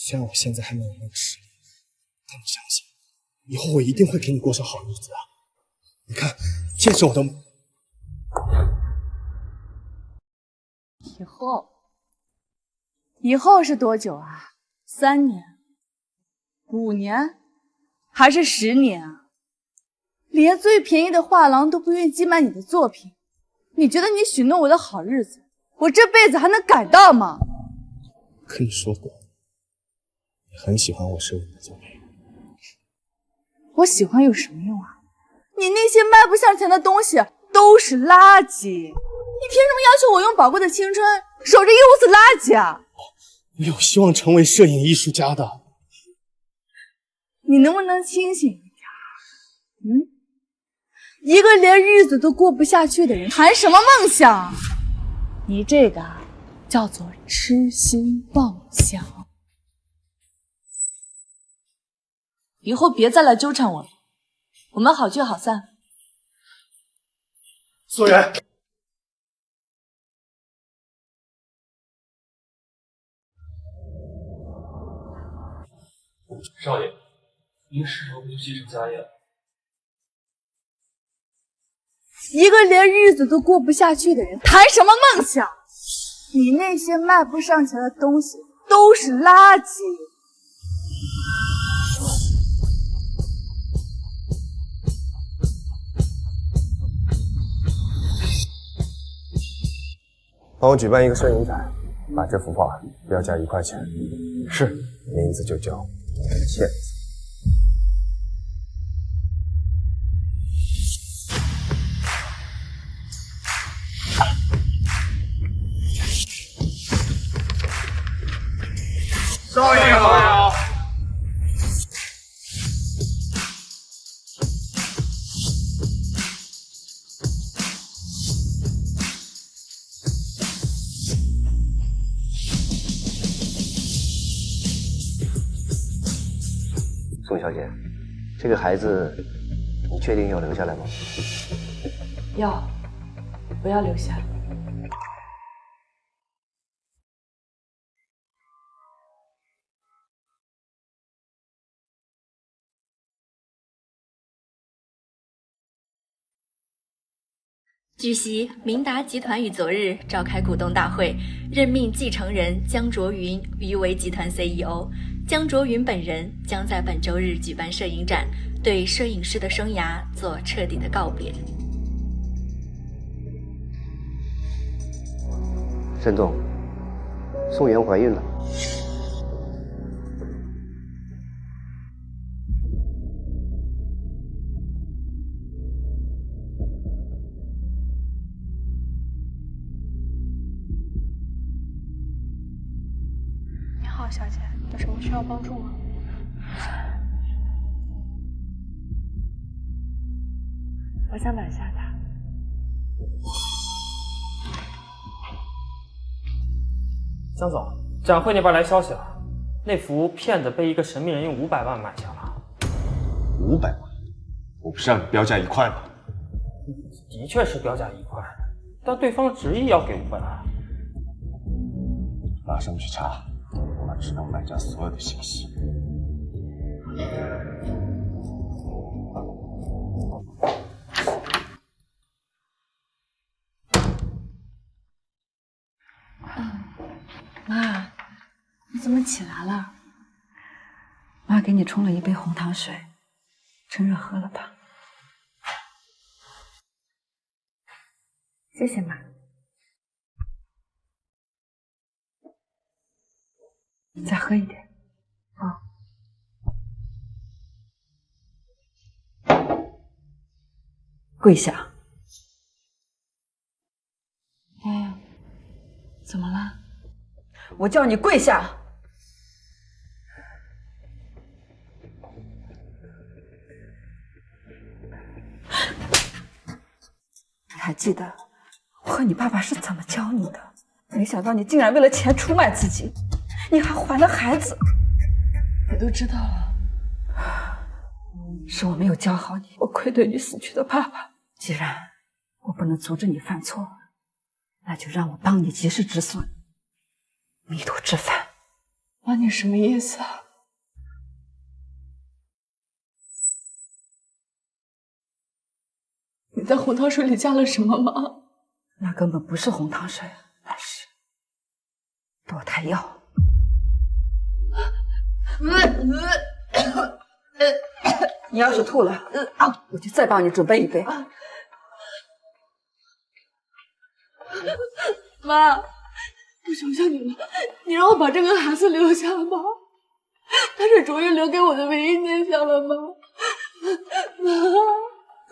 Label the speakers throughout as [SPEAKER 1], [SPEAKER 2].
[SPEAKER 1] 虽然我现在还没有那个实力，但你相信，以后我一定会给你过上好日子的。你看，戒指我都……
[SPEAKER 2] 以后是多久啊？3年、5年，还是10年啊？连最便宜的画廊都不愿意寄卖你的作品，你觉得你许诺我的好日子，我这辈子还能赶到吗？
[SPEAKER 1] 跟你说过，你很喜欢我收你的作品。
[SPEAKER 2] 我喜欢有什么用啊？你那些卖不上钱的东西都是垃圾，你凭什么要求我用宝贵的青春守着一屋子垃圾啊？
[SPEAKER 1] 我有希望成为摄影艺术家的。
[SPEAKER 2] 你能不能清醒一点？一个连日子都过不下去的人，谈什么梦想？你这个叫做痴心妄想。以后别再来纠缠我了，我们好聚好散。
[SPEAKER 1] 索源，
[SPEAKER 3] 少爷，您是时候就继承家业了。
[SPEAKER 2] 一个连日子都过不下去的人，谈什么梦想？你那些卖不上钱的东西都是垃圾。
[SPEAKER 1] 帮我举办一个摄影展，把这幅画标价1块钱。
[SPEAKER 3] 是，
[SPEAKER 1] 名字就叫倩子。
[SPEAKER 3] 少爷好。
[SPEAKER 4] 宋小姐，这个孩子，你确定要留下来吗？
[SPEAKER 2] 要，我要留下。
[SPEAKER 5] 据悉，明达集团于昨日召开股东大会，任命继承人江卓云于为集团 CEO。江卓云本人将在本周日举办摄影展，对摄影师的生涯做彻底的告别。
[SPEAKER 4] 沈总，宋媛怀孕了。
[SPEAKER 6] 你好，小姐，有什么需要帮助吗？我想买下它。
[SPEAKER 3] 江总，展会那边来消息了，那幅骗子被一个神秘人用500万买下了。
[SPEAKER 1] 500万？我不是让你标价1块吗？
[SPEAKER 3] 的确是标价1块，但对方执意要给500万。
[SPEAKER 1] 马上去查，把知道买家所有的信息。
[SPEAKER 7] 妈，你怎么起来了？妈给你冲了一杯红糖水，趁热喝了吧。谢谢妈。再喝一点。啊。跪下。哎，怎么了？我叫你跪下！你还记得我和你爸爸是怎么教你的？没想到你竟然为了钱出卖自己，你还怀了孩子。我都知道了，是我没有教好你，我愧对你死去的爸爸。既然我不能阻止你犯错，那就让我帮你及时止损，弥途知返。
[SPEAKER 2] 妈，
[SPEAKER 6] 你什么意思啊？你在红糖水里加了什么吗？
[SPEAKER 7] 那根本不是红糖水，那是堕胎药。你要是吐了，我就再帮你准备一杯。
[SPEAKER 6] 妈，我求求你了，你让我把这个孩子留下吧，他是卓越留给我的唯一念想了吗？妈，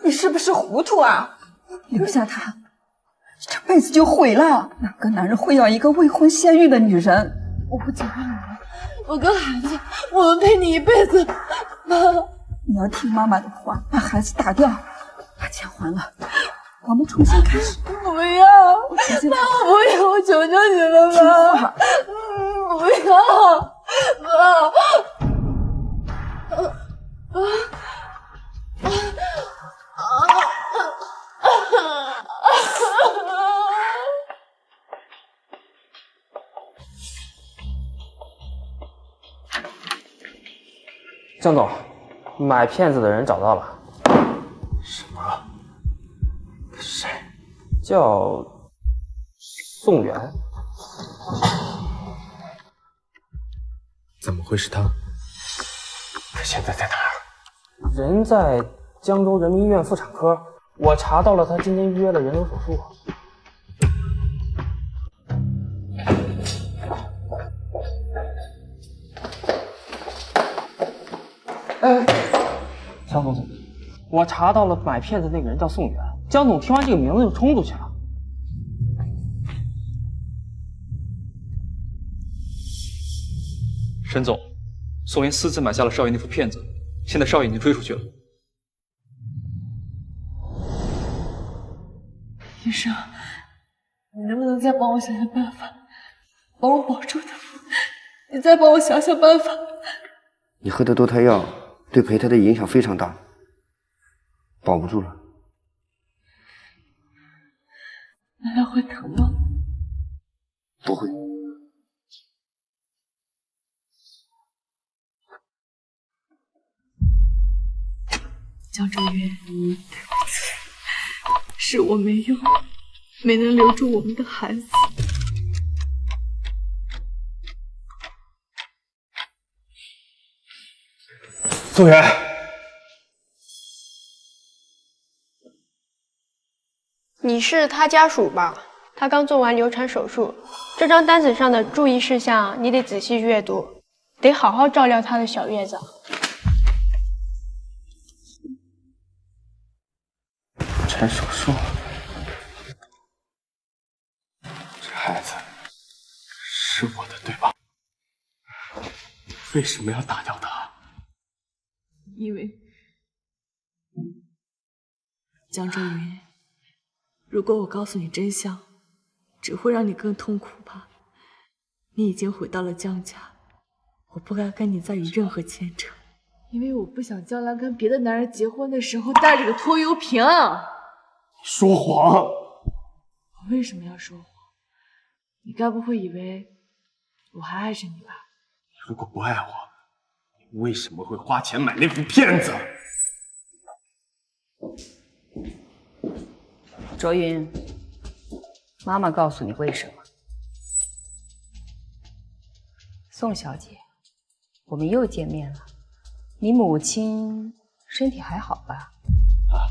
[SPEAKER 7] 你是不是糊涂啊？留下他，这辈子就毁了。哪个男人会要一个未婚先孕的女人？
[SPEAKER 6] 我不结婚了，我跟孩子，我们陪你一辈子。妈，
[SPEAKER 7] 你要听妈妈的话，把孩子打掉，把钱还了，我们重新开始。
[SPEAKER 6] 不要，妈，我不要，我求求你了，妈，不要，
[SPEAKER 3] 江总，买骗子的人找到了。
[SPEAKER 1] 什么？谁？
[SPEAKER 3] 叫宋元。
[SPEAKER 1] 怎么会是他？他现在在哪儿？
[SPEAKER 3] 人在江州人民医院妇产科，我查到了他今天预约了人流手术。江总，我查到了买骗子那个人叫宋元。江总听完这个名字就冲出去了。
[SPEAKER 8] 沈总，宋元私自买下了少爷那副骗子，现在少爷已经追出去了。
[SPEAKER 6] 医生，你能不能再帮我想想办法，把我保住他？你再帮我想想办法。
[SPEAKER 4] 你喝的堕胎药对胚胎的影响非常大，保不住了。
[SPEAKER 6] 那还会疼吗？
[SPEAKER 4] 不会。
[SPEAKER 6] 江周月，对不起，是我没用，没能留住我们的孩子。
[SPEAKER 1] 宋元，
[SPEAKER 9] 你是他家属吧？他刚做完流产手术，这张单子上的注意事项你得仔细阅读，得好好照料他的小月子。
[SPEAKER 1] 产手术，这孩子是我的，对吧？为什么要打掉他？
[SPEAKER 6] 因为江周云，如果我告诉你真相，只会让你更痛苦吧。你已经回到了江家，我不该跟你再有任何牵扯，因为我不想将来跟别的男人结婚的时候带着个拖油瓶。
[SPEAKER 1] 你说谎！
[SPEAKER 6] 我为什么要说谎？你该不会以为我还爱着你吧？
[SPEAKER 1] 你如果不爱我，你为什么会花钱买那副骗子？
[SPEAKER 7] 卓云，妈妈告诉你为什么。宋小姐，我们又见面了。你母亲身体还好吧？
[SPEAKER 1] 啊，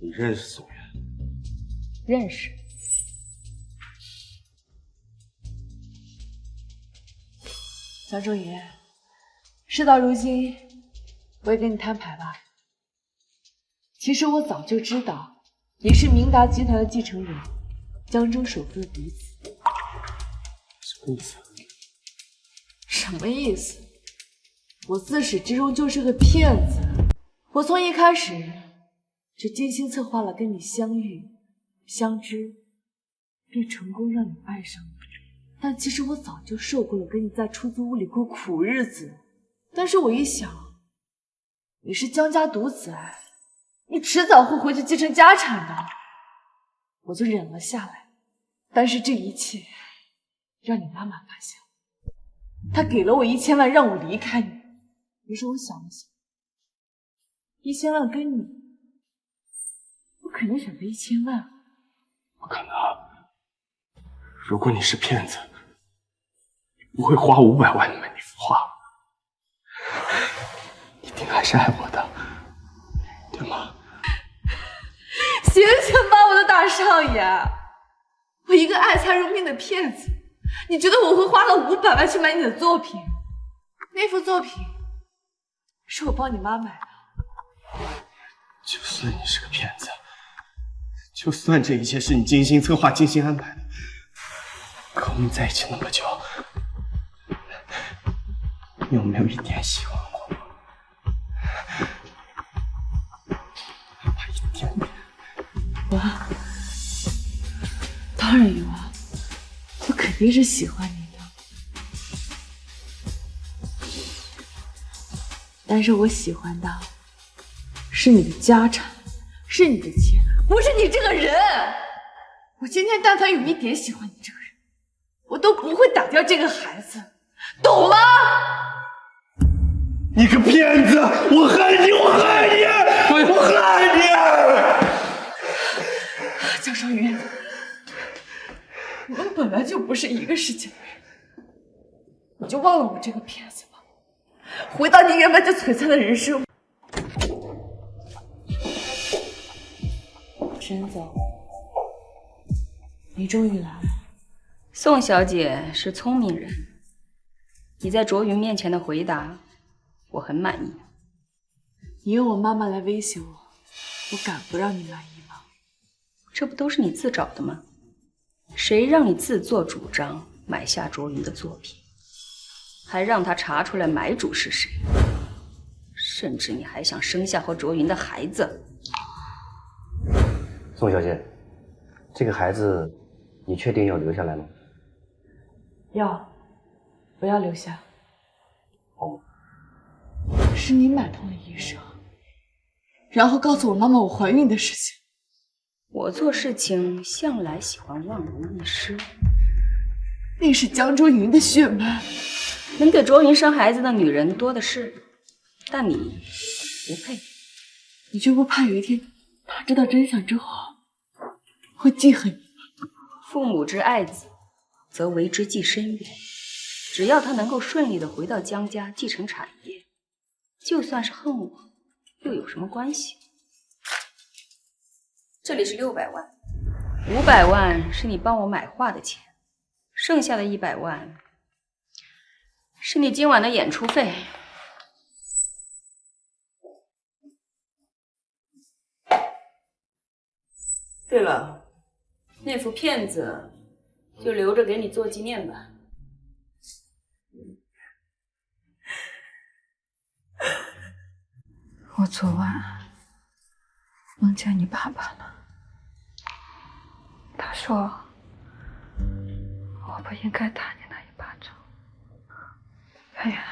[SPEAKER 1] 你认识宋元？
[SPEAKER 7] 认识。
[SPEAKER 6] 江周云，事到如今，我也跟你摊牌吧。其实我早就知道你是明达集团的继承人，江州首富的嫡子。
[SPEAKER 1] 什么意思？
[SPEAKER 6] 什么意思？我自始至终就是个骗子。我从一开始就精心策划了跟你相遇、相知，并成功让你爱上我。但其实我早就受够了跟你在出租屋里过苦日子。但是我一想，你是江家独子哎，你迟早会回去继承家产的，我就忍了下来。但是这一切让你妈妈发现了。他给了我1000万让我离开你，于是我想了想，1000万跟你，我肯定选择1000万。
[SPEAKER 1] 不可能！如果你是骗子，不会花500万买那幅画，一定还是爱我的，对吗？
[SPEAKER 6] 醒醒吧，我的大少爷！我一个爱财如命的骗子，你觉得我会花了500万去买你的作品？那幅作品是我帮你妈买的。
[SPEAKER 1] 就算你是个骗子，就算这一切是你精心策划、精心安排的，可我们在一起那么久，你有没有一点喜欢过我？哪怕一点点？
[SPEAKER 6] 有啊，当然有啊，我肯定是喜欢你的。但是我喜欢的是你的家产，是你的钱，不是你这个人。我今天但凡有一点喜欢你这个人，我都不会打掉这个孩子，懂吗？
[SPEAKER 1] 你个骗子！我恨你！我恨你！我恨你！
[SPEAKER 6] 江少云，我们本来就不是一个世界的人，你就忘了我这个骗子吧，回到你原本就璀璨的人生。沈总，你终于来了。
[SPEAKER 10] 宋小姐是聪明人，你在卓云面前的回答，我很满意。
[SPEAKER 6] 你用我妈妈来威胁我，我敢不让你满意吗？
[SPEAKER 10] 这不都是你自找的吗？谁让你自作主张买下卓云的作品，还让他查出来买主是谁？甚至你还想生下和卓云的孩子。
[SPEAKER 4] 宋小姐，这个孩子你确定要留下来吗？
[SPEAKER 6] 要，不要留下。
[SPEAKER 4] 好吗？
[SPEAKER 6] 是你买通了医生，然后告诉我妈妈我怀孕的事情。
[SPEAKER 10] 我做事情向来喜欢万无一失。
[SPEAKER 6] 那是江卓云的血脉，
[SPEAKER 10] 能给卓云生孩子的女人多的是，但你不配。
[SPEAKER 6] 你就不怕有一天他知道真相之后会记恨你？
[SPEAKER 10] 父母之爱子，则为之计深远。只要他能够顺利的回到江家继承产业，就算是恨我，又有什么关系？这里是600万，500万是你帮我买画的钱，剩下的100万是你今晚的演出费。对了，那幅片子就留着给你做纪念吧。
[SPEAKER 7] 我昨晚梦见你爸爸了，他说我不应该打你那一巴掌。圆圆，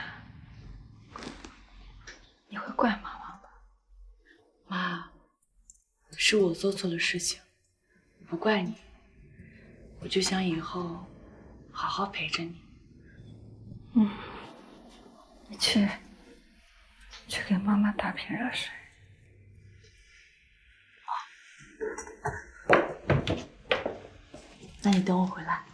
[SPEAKER 7] 你会怪妈妈吗？
[SPEAKER 6] 妈，是我做错了事情，不怪你。我就想以后好好陪着你。
[SPEAKER 7] 你去给妈妈打瓶热水。
[SPEAKER 6] 那你等我回来。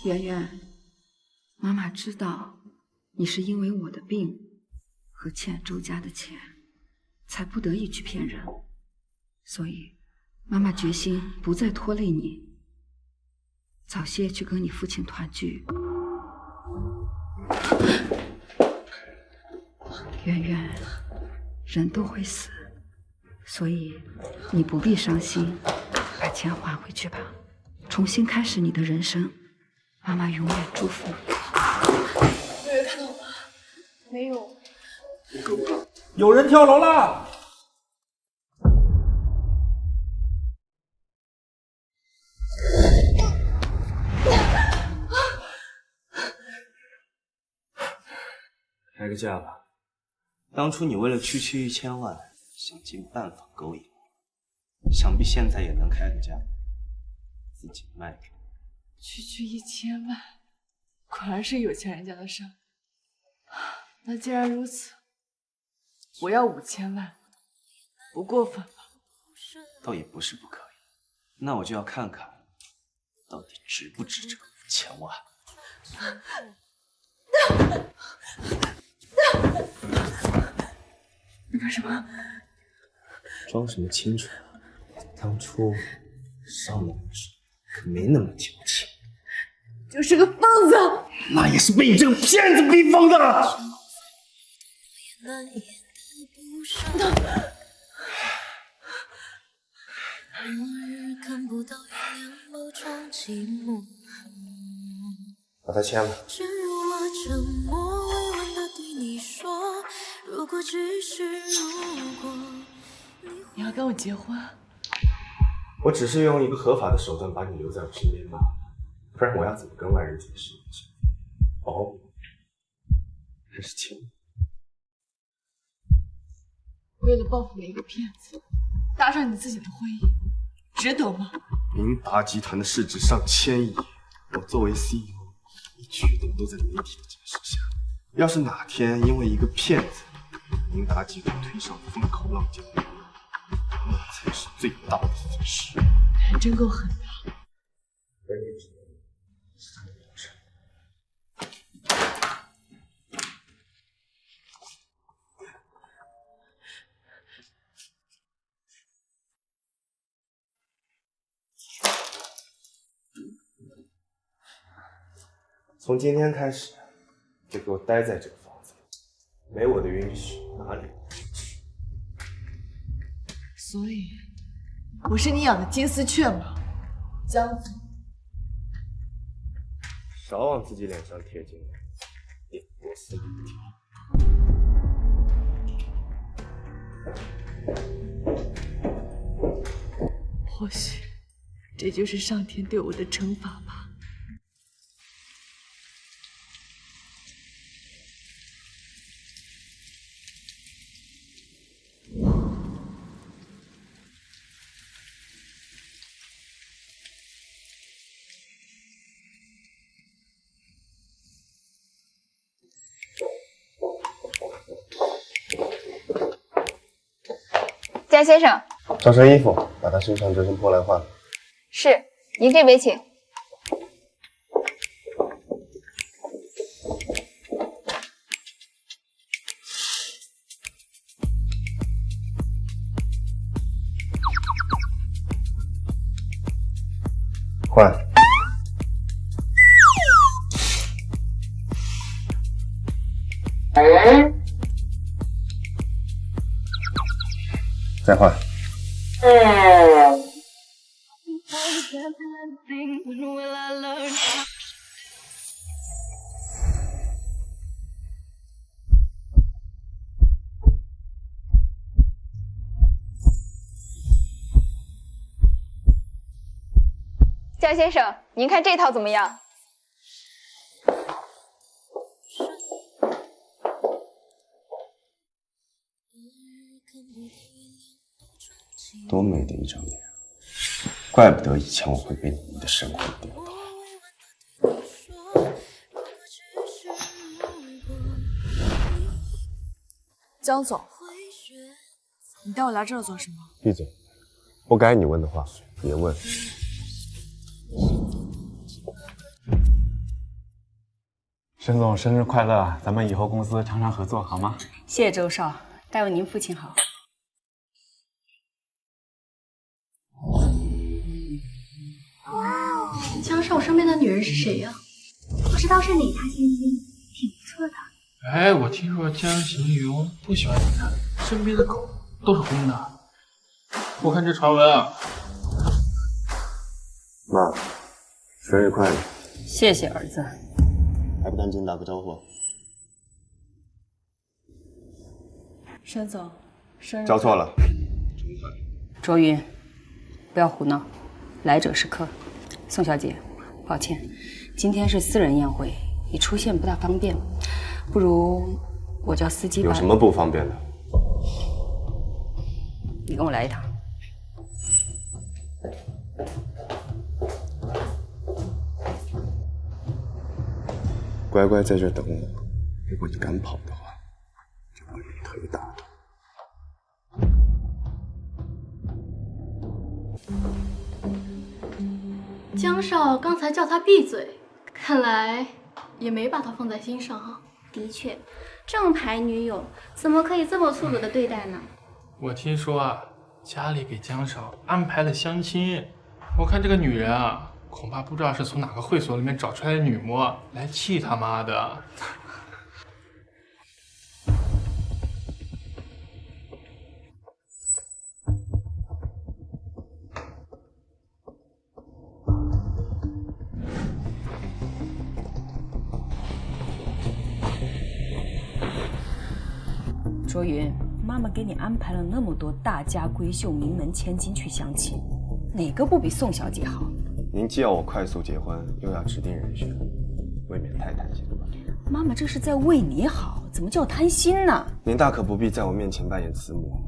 [SPEAKER 7] 圆圆，妈妈知道你是因为我的病和欠周家的钱，才不得已去骗人，所以妈妈决心不再拖累你，早些去跟你父亲团聚。圆圆，人都会死，所以你不必伤心，把钱还回去吧，重新开始你的人生。妈妈永远祝福你。
[SPEAKER 6] 有人看到我吗？没有。
[SPEAKER 3] 有人跳楼了！
[SPEAKER 1] 开个价吧。当初你为了区区1000万，想尽办法勾引我，想必现在也能开个价，自己卖给我。
[SPEAKER 6] 区区1000万，果然是有钱人家的事儿。那既然如此，我要5000万，不过分吧？
[SPEAKER 1] 倒也不是不可以。那我就要看看，到底值不值这个5000万。
[SPEAKER 6] 你干什么？
[SPEAKER 1] 装什么清纯啊？当初上了你时可没那么矫情。
[SPEAKER 6] 就是个疯子。
[SPEAKER 1] 那也是被你这个骗子逼疯的。把它签了。
[SPEAKER 6] 你要跟我结婚？
[SPEAKER 1] 我只是用一个合法的手段把你留在我身边罢了，不然我要怎么跟外人解释你是保姆还是情侣？
[SPEAKER 6] 为了报复了一个骗子，搭上你自己的婚姻，值得吗？
[SPEAKER 1] 明达集团的市值上1000亿，我作为 CEO， 一举一动都在媒体的监视下。要是哪天因为一个骗子，明达集团推上风口浪尖，那才是最大的损失。
[SPEAKER 6] 人真够狠的。
[SPEAKER 1] 人也只能3年成。从今天开始，就给我待在这个房子里，没我的允许，哪里都不许去。
[SPEAKER 6] 所以，我是你养的金丝雀吗？江总，
[SPEAKER 1] 少往自己脸上贴金，点螺丝一条。
[SPEAKER 6] 或许，这就是上天对我的惩罚吧。
[SPEAKER 11] 江先生，
[SPEAKER 1] 找身衣服，把他身上这身破烂换了。
[SPEAKER 11] 是，您这边请。
[SPEAKER 1] 换。再换。
[SPEAKER 11] 江先生，您看这套怎么样？
[SPEAKER 1] 多美的一张脸，怪不得以前我会被你的神魂颠倒。
[SPEAKER 2] 江总，你带我来这儿做什么？
[SPEAKER 1] 闭嘴！不该你问的话别问。
[SPEAKER 12] 沈总生日快乐！咱们以后公司常常合作，好吗？
[SPEAKER 10] 谢谢周少，代为您父亲好。
[SPEAKER 9] 江少身边的女人是谁呀？不知道是哪家千金，挺不错的。
[SPEAKER 13] 哎，我听说江行云不喜欢你看，身边的狗都是公的。我看这传闻啊。
[SPEAKER 1] 妈，生日快乐！
[SPEAKER 10] 谢谢儿子。
[SPEAKER 1] 还不赶紧打个招呼？
[SPEAKER 2] 沈总，生日
[SPEAKER 1] 交错了。
[SPEAKER 10] 卓云，不要胡闹，来者是客。宋小姐，抱歉，今天是私人宴会，你出现不大方便，不如我叫司机把。
[SPEAKER 1] 有什么不方便的？
[SPEAKER 10] 你跟我来一趟。
[SPEAKER 1] 乖乖在这等我。如果你敢跑的话，就把你腿打断。
[SPEAKER 14] 江少刚才叫他闭嘴，看来也没把他放在心上哈。
[SPEAKER 11] 的确，正牌女友怎么可以这么粗鲁的对待呢？
[SPEAKER 13] 我听说啊，家里给江少安排了相亲，我看这个女人啊，恐怕不知道是从哪个会所里面找出来的女模来气他妈的。
[SPEAKER 10] 卓云，妈妈给你安排了那么多大家闺秀、名门千金去相亲，哪个不比宋小姐好？
[SPEAKER 1] 您既要我快速结婚，又要指定人选，未免太贪心了吧？
[SPEAKER 10] 妈妈这是在为你好，怎么叫贪心呢？
[SPEAKER 1] 您大可不必在我面前扮演慈母。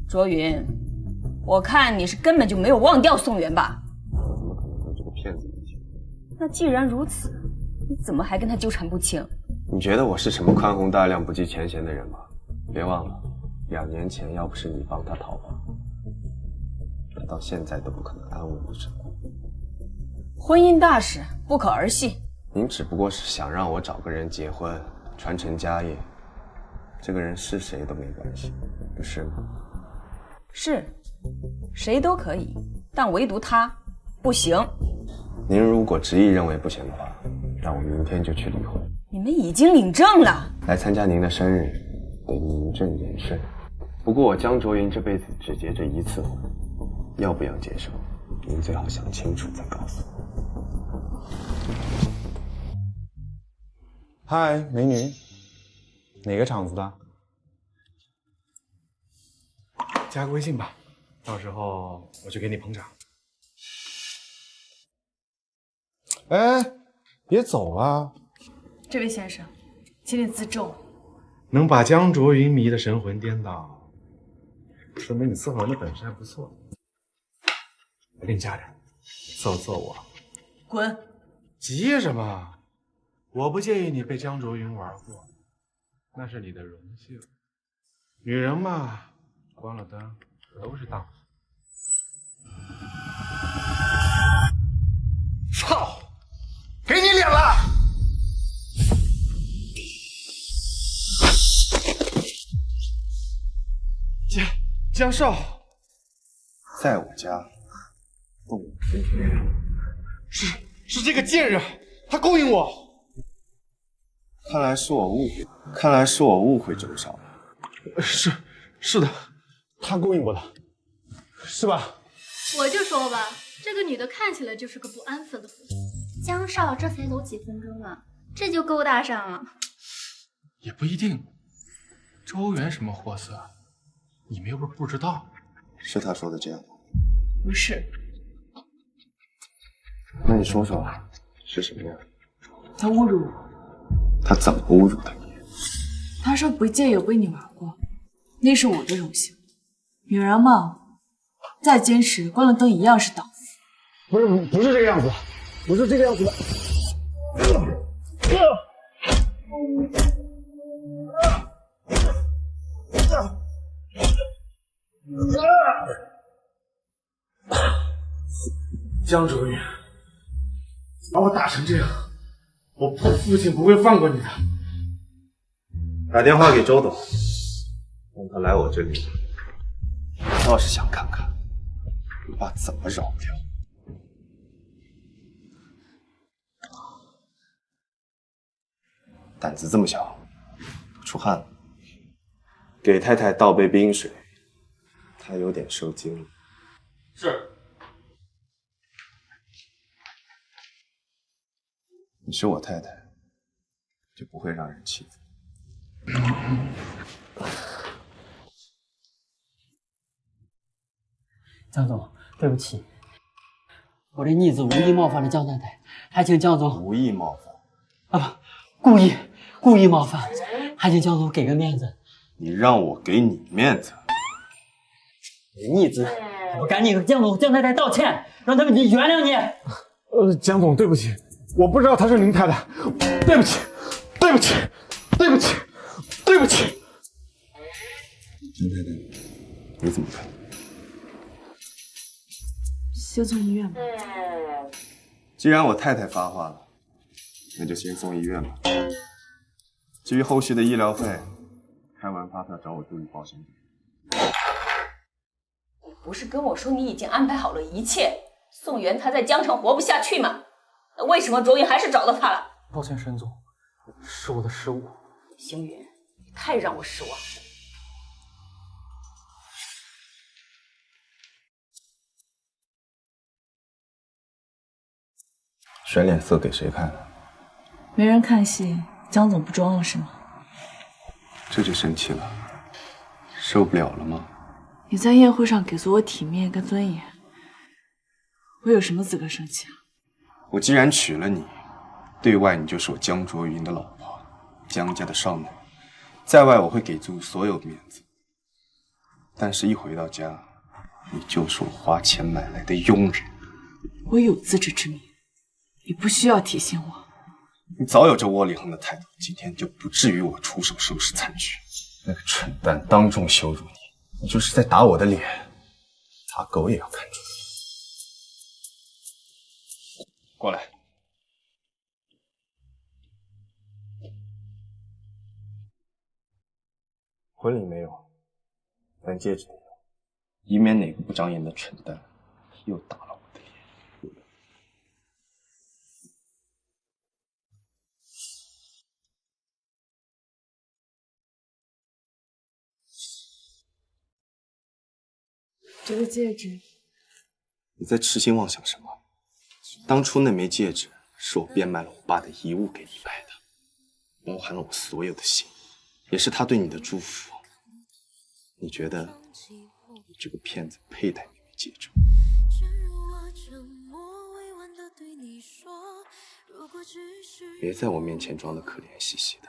[SPEAKER 10] 卓云，我看你是根本就没有忘掉宋元吧？
[SPEAKER 1] 我怎么可能在这个骗子面前？
[SPEAKER 10] 那既然如此，你怎么还跟他纠缠不清？
[SPEAKER 1] 你觉得我是什么宽宏大量、不计前嫌的人吗？别忘了，2年前要不是你帮他逃跑，他到现在都不可能安稳无事。
[SPEAKER 10] 婚姻大事不可儿戏。
[SPEAKER 1] 您只不过是想让我找个人结婚，传承家业，这个人是谁都没关系，不是吗？
[SPEAKER 10] 是，谁都可以，但唯独他不行。
[SPEAKER 1] 您如果执意认为不行的话，让我明天就去离婚。
[SPEAKER 10] 你们已经领证了，
[SPEAKER 1] 来参加您的生日，得名正言顺。不过我江卓云这辈子只结这一次婚，要不要接受，您最好想清楚再告诉我。
[SPEAKER 12] 嗨，美女，哪个厂子的？加个微信吧，到时候我去给你捧场。哎，别走啊！
[SPEAKER 2] 这位先生，请你自重。
[SPEAKER 12] 能把江卓云迷得神魂颠倒，说明你伺候人的本事还不错。我给你加点，揍揍我。
[SPEAKER 2] 滚！
[SPEAKER 12] 急什么？我不介意你被江卓云玩过，那是你的荣幸。女人嘛，关了灯都是荡妇。
[SPEAKER 1] 操！给你脸了！
[SPEAKER 12] 江少，
[SPEAKER 1] 在我家动我身体，
[SPEAKER 12] 是这个贱人，他勾引我。
[SPEAKER 1] 看来是我误会周少了。
[SPEAKER 12] 是的，他勾引我的，是吧？
[SPEAKER 14] 我就说吧，这个女的看起来就是个不安分的货。
[SPEAKER 11] 江少这才走几分钟啊，这就勾搭上了？
[SPEAKER 13] 也不一定。周元什么货色，你们又不知道。
[SPEAKER 1] 是他说的这样吗？
[SPEAKER 2] 不是。
[SPEAKER 1] 那你说说，是什么样？
[SPEAKER 2] 他侮辱我。
[SPEAKER 1] 他怎么侮辱的你？
[SPEAKER 2] 他说不介意我被你玩过，那是我的荣幸。女人嘛，再坚持，关了灯一样是荡妇。
[SPEAKER 12] 不是这个样子，不是这个样子的。江卓云，把我打成这样，我父亲不会放过你的。
[SPEAKER 1] 打电话给周董，让他来我这里。我倒是想看看你爸怎么饶不掉。胆子这么小，都出汗了。给太太倒杯冰水，她有点受惊了。
[SPEAKER 13] 是。
[SPEAKER 1] 你是我太太，就不会让人气愤。
[SPEAKER 15] 江总，对不起，我这逆子无意冒犯了江太太，还请江总
[SPEAKER 1] 无意冒犯
[SPEAKER 15] 啊不，故意冒犯，还请江总给个面子。
[SPEAKER 1] 你让我给你面子？
[SPEAKER 15] 逆子，我赶紧和江总、江太太道歉，让他们原谅你。
[SPEAKER 12] 江总，对不起，我不知道她是林太太，对不起，对不起，对不起，对不起。
[SPEAKER 1] 林太太，你怎么看？
[SPEAKER 6] 先送医院吧。
[SPEAKER 1] 既然我太太发话了，那就先送医院吧。至于后续的医疗费，开完发票找我助理报销。
[SPEAKER 10] 你不是跟我说你已经安排好了一切，宋元他在江城活不下去吗？那为什么卓云还是找到他了？
[SPEAKER 3] 抱歉，沈总，是我的失误。
[SPEAKER 10] 星云，你太让我失望了。
[SPEAKER 1] 甩脸色给谁看？
[SPEAKER 2] 没人看戏，江总不装了是吗？
[SPEAKER 1] 这就生气了，受不了了吗？
[SPEAKER 2] 你在宴会上给足我体面跟尊严，我有什么资格生气啊？
[SPEAKER 1] 我既然娶了你，对外你就是我江卓云的老婆，江家的少奶，在外我会给足所有面子。但是，一回到家，你就是我花钱买来的佣人。
[SPEAKER 2] 我有自知之明，你不需要提醒我。
[SPEAKER 1] 你早有这窝里横的态度，今天就不至于我出手收拾残局。那个蠢蛋当众羞辱你，你就是在打我的脸，打狗也要看出来。过来。婚礼没有，但戒指得有，以免哪个不长眼的蠢蛋又打了我的脸。
[SPEAKER 6] 这个戒指，
[SPEAKER 1] 你在痴心妄想什么？当初那枚戒指是我变卖了我爸的遗物给你买的，包含了我所有的心，也是他对你的祝福。你觉得你这个骗子配戴那枚戒指？别在我面前装的可怜兮兮的，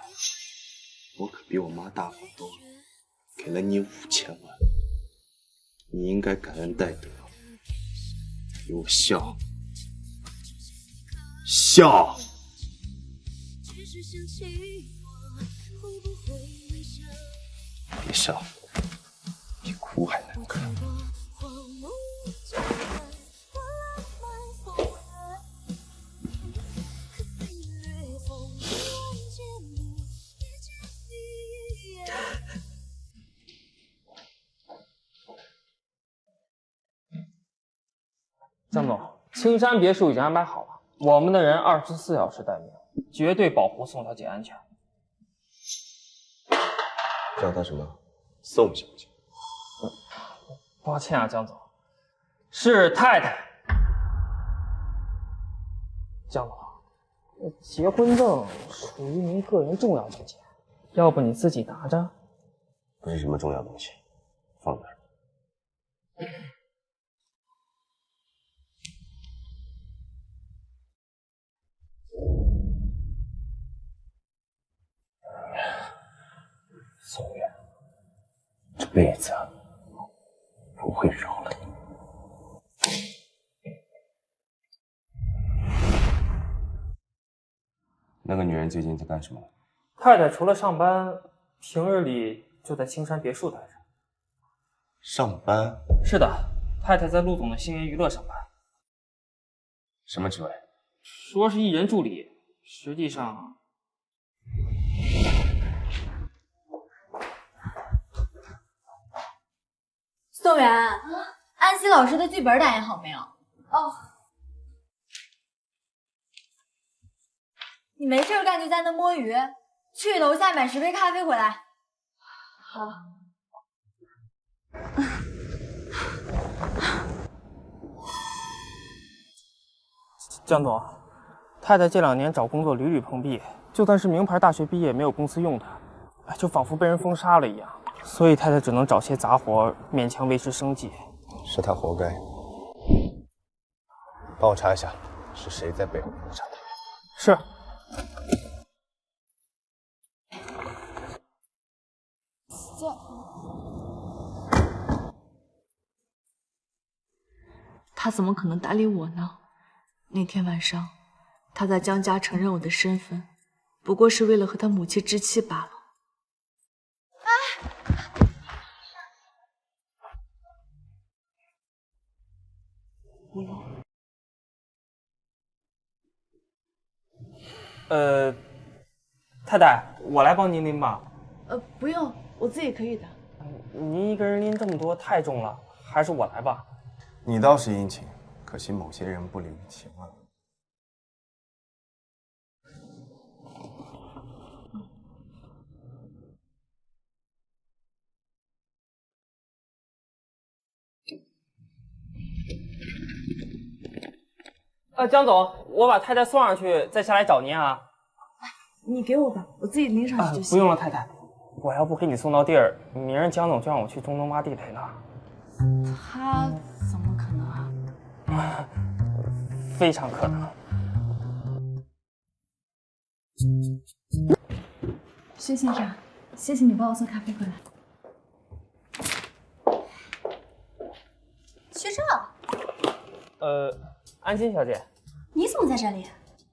[SPEAKER 1] 我可比我妈大方多了，给了你5000万，你应该感恩戴德，给我笑。笑！别笑，比哭还难看。
[SPEAKER 3] 江总，青山别墅已经安排好了。我们的人24小时待命，绝对保护宋小姐安全。
[SPEAKER 1] 叫她什么？宋小姐。
[SPEAKER 3] 抱歉啊，江总，是太太。江总，结婚证属于您个人重要文件，要不你自己拿着？
[SPEAKER 1] 不是什么重要东西，放那儿。宋远，这辈子不会饶了你。那个女人最近在干什么？
[SPEAKER 3] 太太除了上班，平日里就在青山别墅待着。
[SPEAKER 1] 上班？
[SPEAKER 3] 是的，太太在陆总的星源娱乐上班。
[SPEAKER 1] 什么职位？
[SPEAKER 3] 说是艺人助理，实际上……
[SPEAKER 11] 宋元，安西老师的剧本打印好没有？哦，你没事干就在那摸鱼，去楼下买10杯咖啡回来。好。
[SPEAKER 3] 江总，太太这2年找工作屡屡碰壁，就算是名牌大学毕业，没有公司用他，就仿佛被人封杀了一样。所以太太只能找些杂活勉强维持生计。
[SPEAKER 1] 是他活该。帮我查一下，是谁在背后谋杀他。
[SPEAKER 3] 是。
[SPEAKER 6] 他怎么可能搭理我呢？那天晚上，他在江家承认我的身份，不过是为了和他母亲置气罢了。
[SPEAKER 3] 太太，我来帮您拎吧。
[SPEAKER 6] 不用，我自己可以的。
[SPEAKER 3] 您一个人拎这么多太重了，还是我来吧。
[SPEAKER 1] 你倒是殷勤，可惜某些人不领情啊。
[SPEAKER 3] 江总，我把太太送上去，再下来找您啊。
[SPEAKER 6] 你给我吧，我自己拎上去就行。
[SPEAKER 3] 不用了，太太，我要不给你送到地儿，明儿江总就让我去中东挖地雷了。
[SPEAKER 6] 他怎么可能啊？
[SPEAKER 3] 非常可能。
[SPEAKER 2] 薛先生，谢谢你帮我送咖啡回来。
[SPEAKER 11] 薛少，
[SPEAKER 3] 安心小姐，
[SPEAKER 11] 你怎么在这里？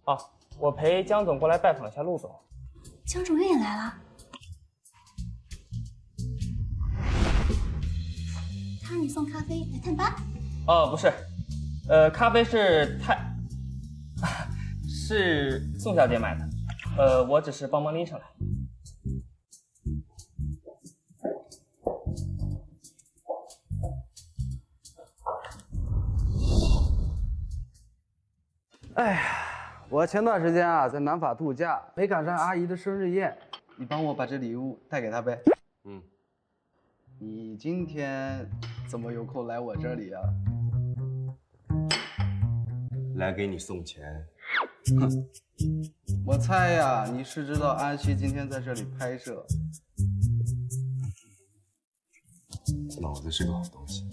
[SPEAKER 3] 哦，我陪江总过来拜访一下陆总。
[SPEAKER 11] 江主任也来了。他让你送咖啡来探班？
[SPEAKER 3] 哦，不是，咖啡是是宋小姐买的，我只是帮忙拎上来。
[SPEAKER 16] 哎呀，我前段时间啊在南法度假，没赶上阿姨的生日宴，你帮我把这礼物带给她呗。
[SPEAKER 1] 嗯。
[SPEAKER 16] 你今天怎么有空来我这里啊？
[SPEAKER 1] 来给你送钱。
[SPEAKER 16] 哼，我猜呀，你是知道安西今天在这里拍摄。
[SPEAKER 1] 脑子是个好东西，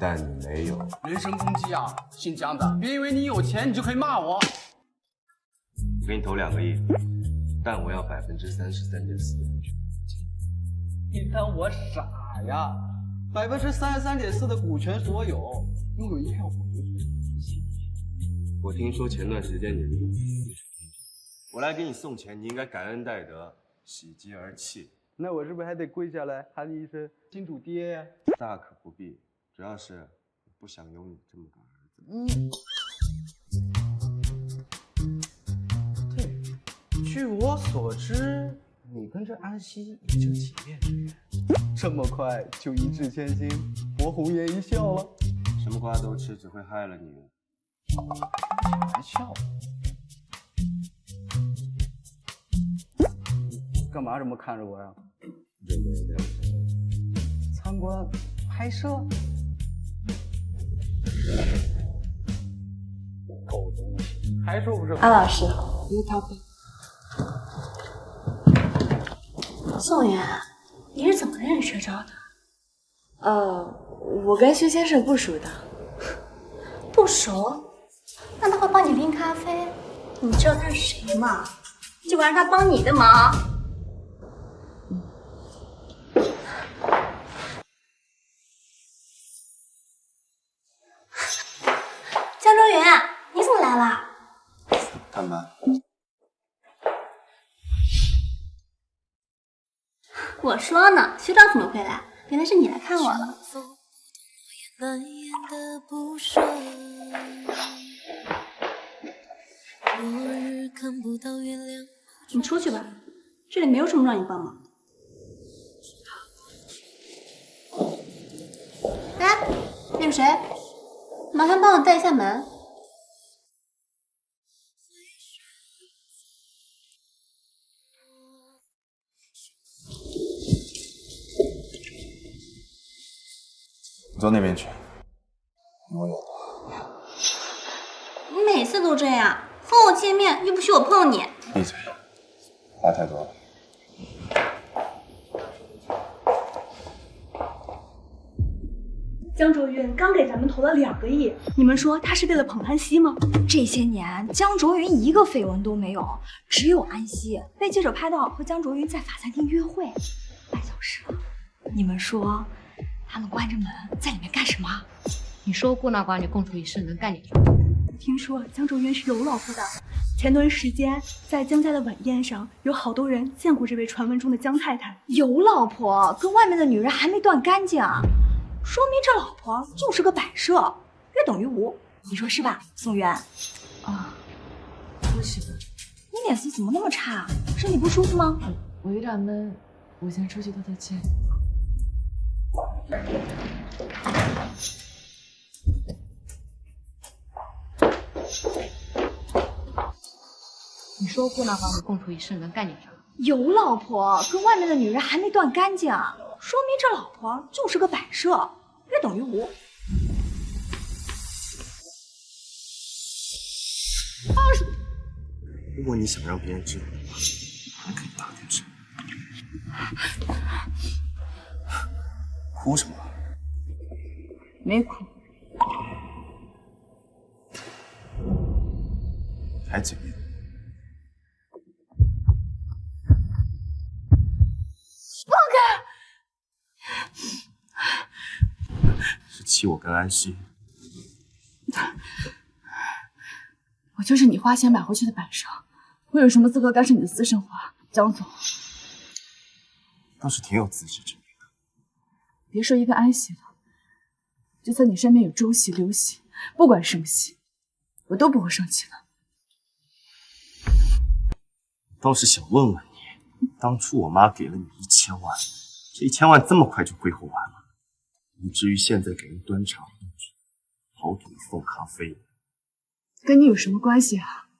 [SPEAKER 1] 但你没有。
[SPEAKER 16] 人身攻击啊，姓江的，别以为你有钱你就可以骂我。
[SPEAKER 1] 我给你投2个亿，但我要33.4%的股权。
[SPEAKER 16] 你当我傻呀？33.4%的股权所有，拥有一票否决权。
[SPEAKER 1] 我听说前段时间你离婚，我来给你送钱，你应该感恩戴德，喜极而泣。
[SPEAKER 16] 那我是不是还得跪下来喊你一声金主爹呀？
[SPEAKER 1] 大可不必，主要是不想有你这么个儿子。
[SPEAKER 16] 对，据我所知，你跟这安西也就几面之缘，这么快就一掷千金，博红颜一笑了？
[SPEAKER 1] 什么瓜都吃，只会害了你。
[SPEAKER 16] 开玩笑。干嘛这么看着我呀？参观拍摄？狗东西，还说不是？
[SPEAKER 6] 安老师，由他吧。
[SPEAKER 11] 宋源，你是怎么认识薛昭的？
[SPEAKER 6] 我跟薛先生不熟的。
[SPEAKER 11] 不熟？那他会帮你拎咖啡？你知道他是谁吗？就管让他帮你的忙。江周云，你怎么来了？
[SPEAKER 1] 探班。
[SPEAKER 11] 我说呢，学长怎么会来？原来是你来看我了。你出去吧，这里没有什么让你帮忙。哎，那个谁，麻烦帮我带一下门。
[SPEAKER 1] 你坐那边去。我有。
[SPEAKER 11] 你每次都这样，和我见面又不许我碰你。
[SPEAKER 1] 闭嘴。话太多了。
[SPEAKER 17] 江卓云刚给咱们投了2个亿，你们说他是为了捧安熙吗？
[SPEAKER 18] 这些年江卓云一个绯闻都没有，只有安熙被记者拍到和江卓云在法餐厅约会，2小时了。你们说他们关着门在里面干什么？
[SPEAKER 19] 你说孤男寡女共处一室能干点什么？
[SPEAKER 17] 听说江卓云是有老婆的，前段时间在江家的晚宴上，有好多人见过这位传闻中的江太太。
[SPEAKER 18] 有老婆，跟外面的女人还没断干净，说明这老婆就是个摆设，约等于无。你说是吧，宋渊？
[SPEAKER 6] 啊，不是的。
[SPEAKER 18] 你脸色怎么那么差？身体不舒服吗？
[SPEAKER 6] 我有点闷，我先出去透透气。
[SPEAKER 19] 你说孤男寡女共处一室能干点啥？
[SPEAKER 18] 有老婆，跟外面的女人还没断干净，说明这老婆就是个摆设，约等于无。
[SPEAKER 1] 如果你想让别人知道的话，还可以大点声。哭什么？
[SPEAKER 2] 没哭。
[SPEAKER 1] 还嘴硬。
[SPEAKER 2] 放开！
[SPEAKER 1] 是气我跟安熙？
[SPEAKER 2] 我就是你花钱买回去的摆设，我有什么资格干涉你的私生活？江总，
[SPEAKER 1] 倒是挺有自知之明的。
[SPEAKER 2] 别说一个安熙了，就算你身边有周喜、刘喜，不管什么喜，我都不会生气的。
[SPEAKER 1] 倒是想问问你，当初我妈给了你1000万，这1000万这么快就挥霍完了，以至于现在给人端茶倒水，好给你送咖啡。
[SPEAKER 2] 跟你有什么关系啊，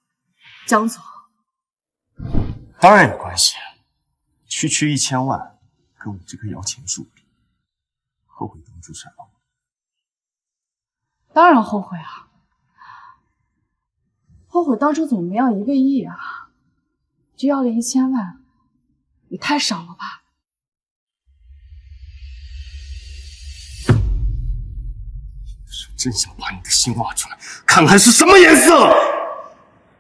[SPEAKER 2] 江总？
[SPEAKER 1] 当然有关系，区1000万，跟我这棵摇钱树比，后悔当初甩了我。
[SPEAKER 2] 当然后悔啊，后悔当初怎么没要1个亿啊，就要了1000万，也太少了吧？
[SPEAKER 1] 真想把你的心挖出来，看看是什么颜色。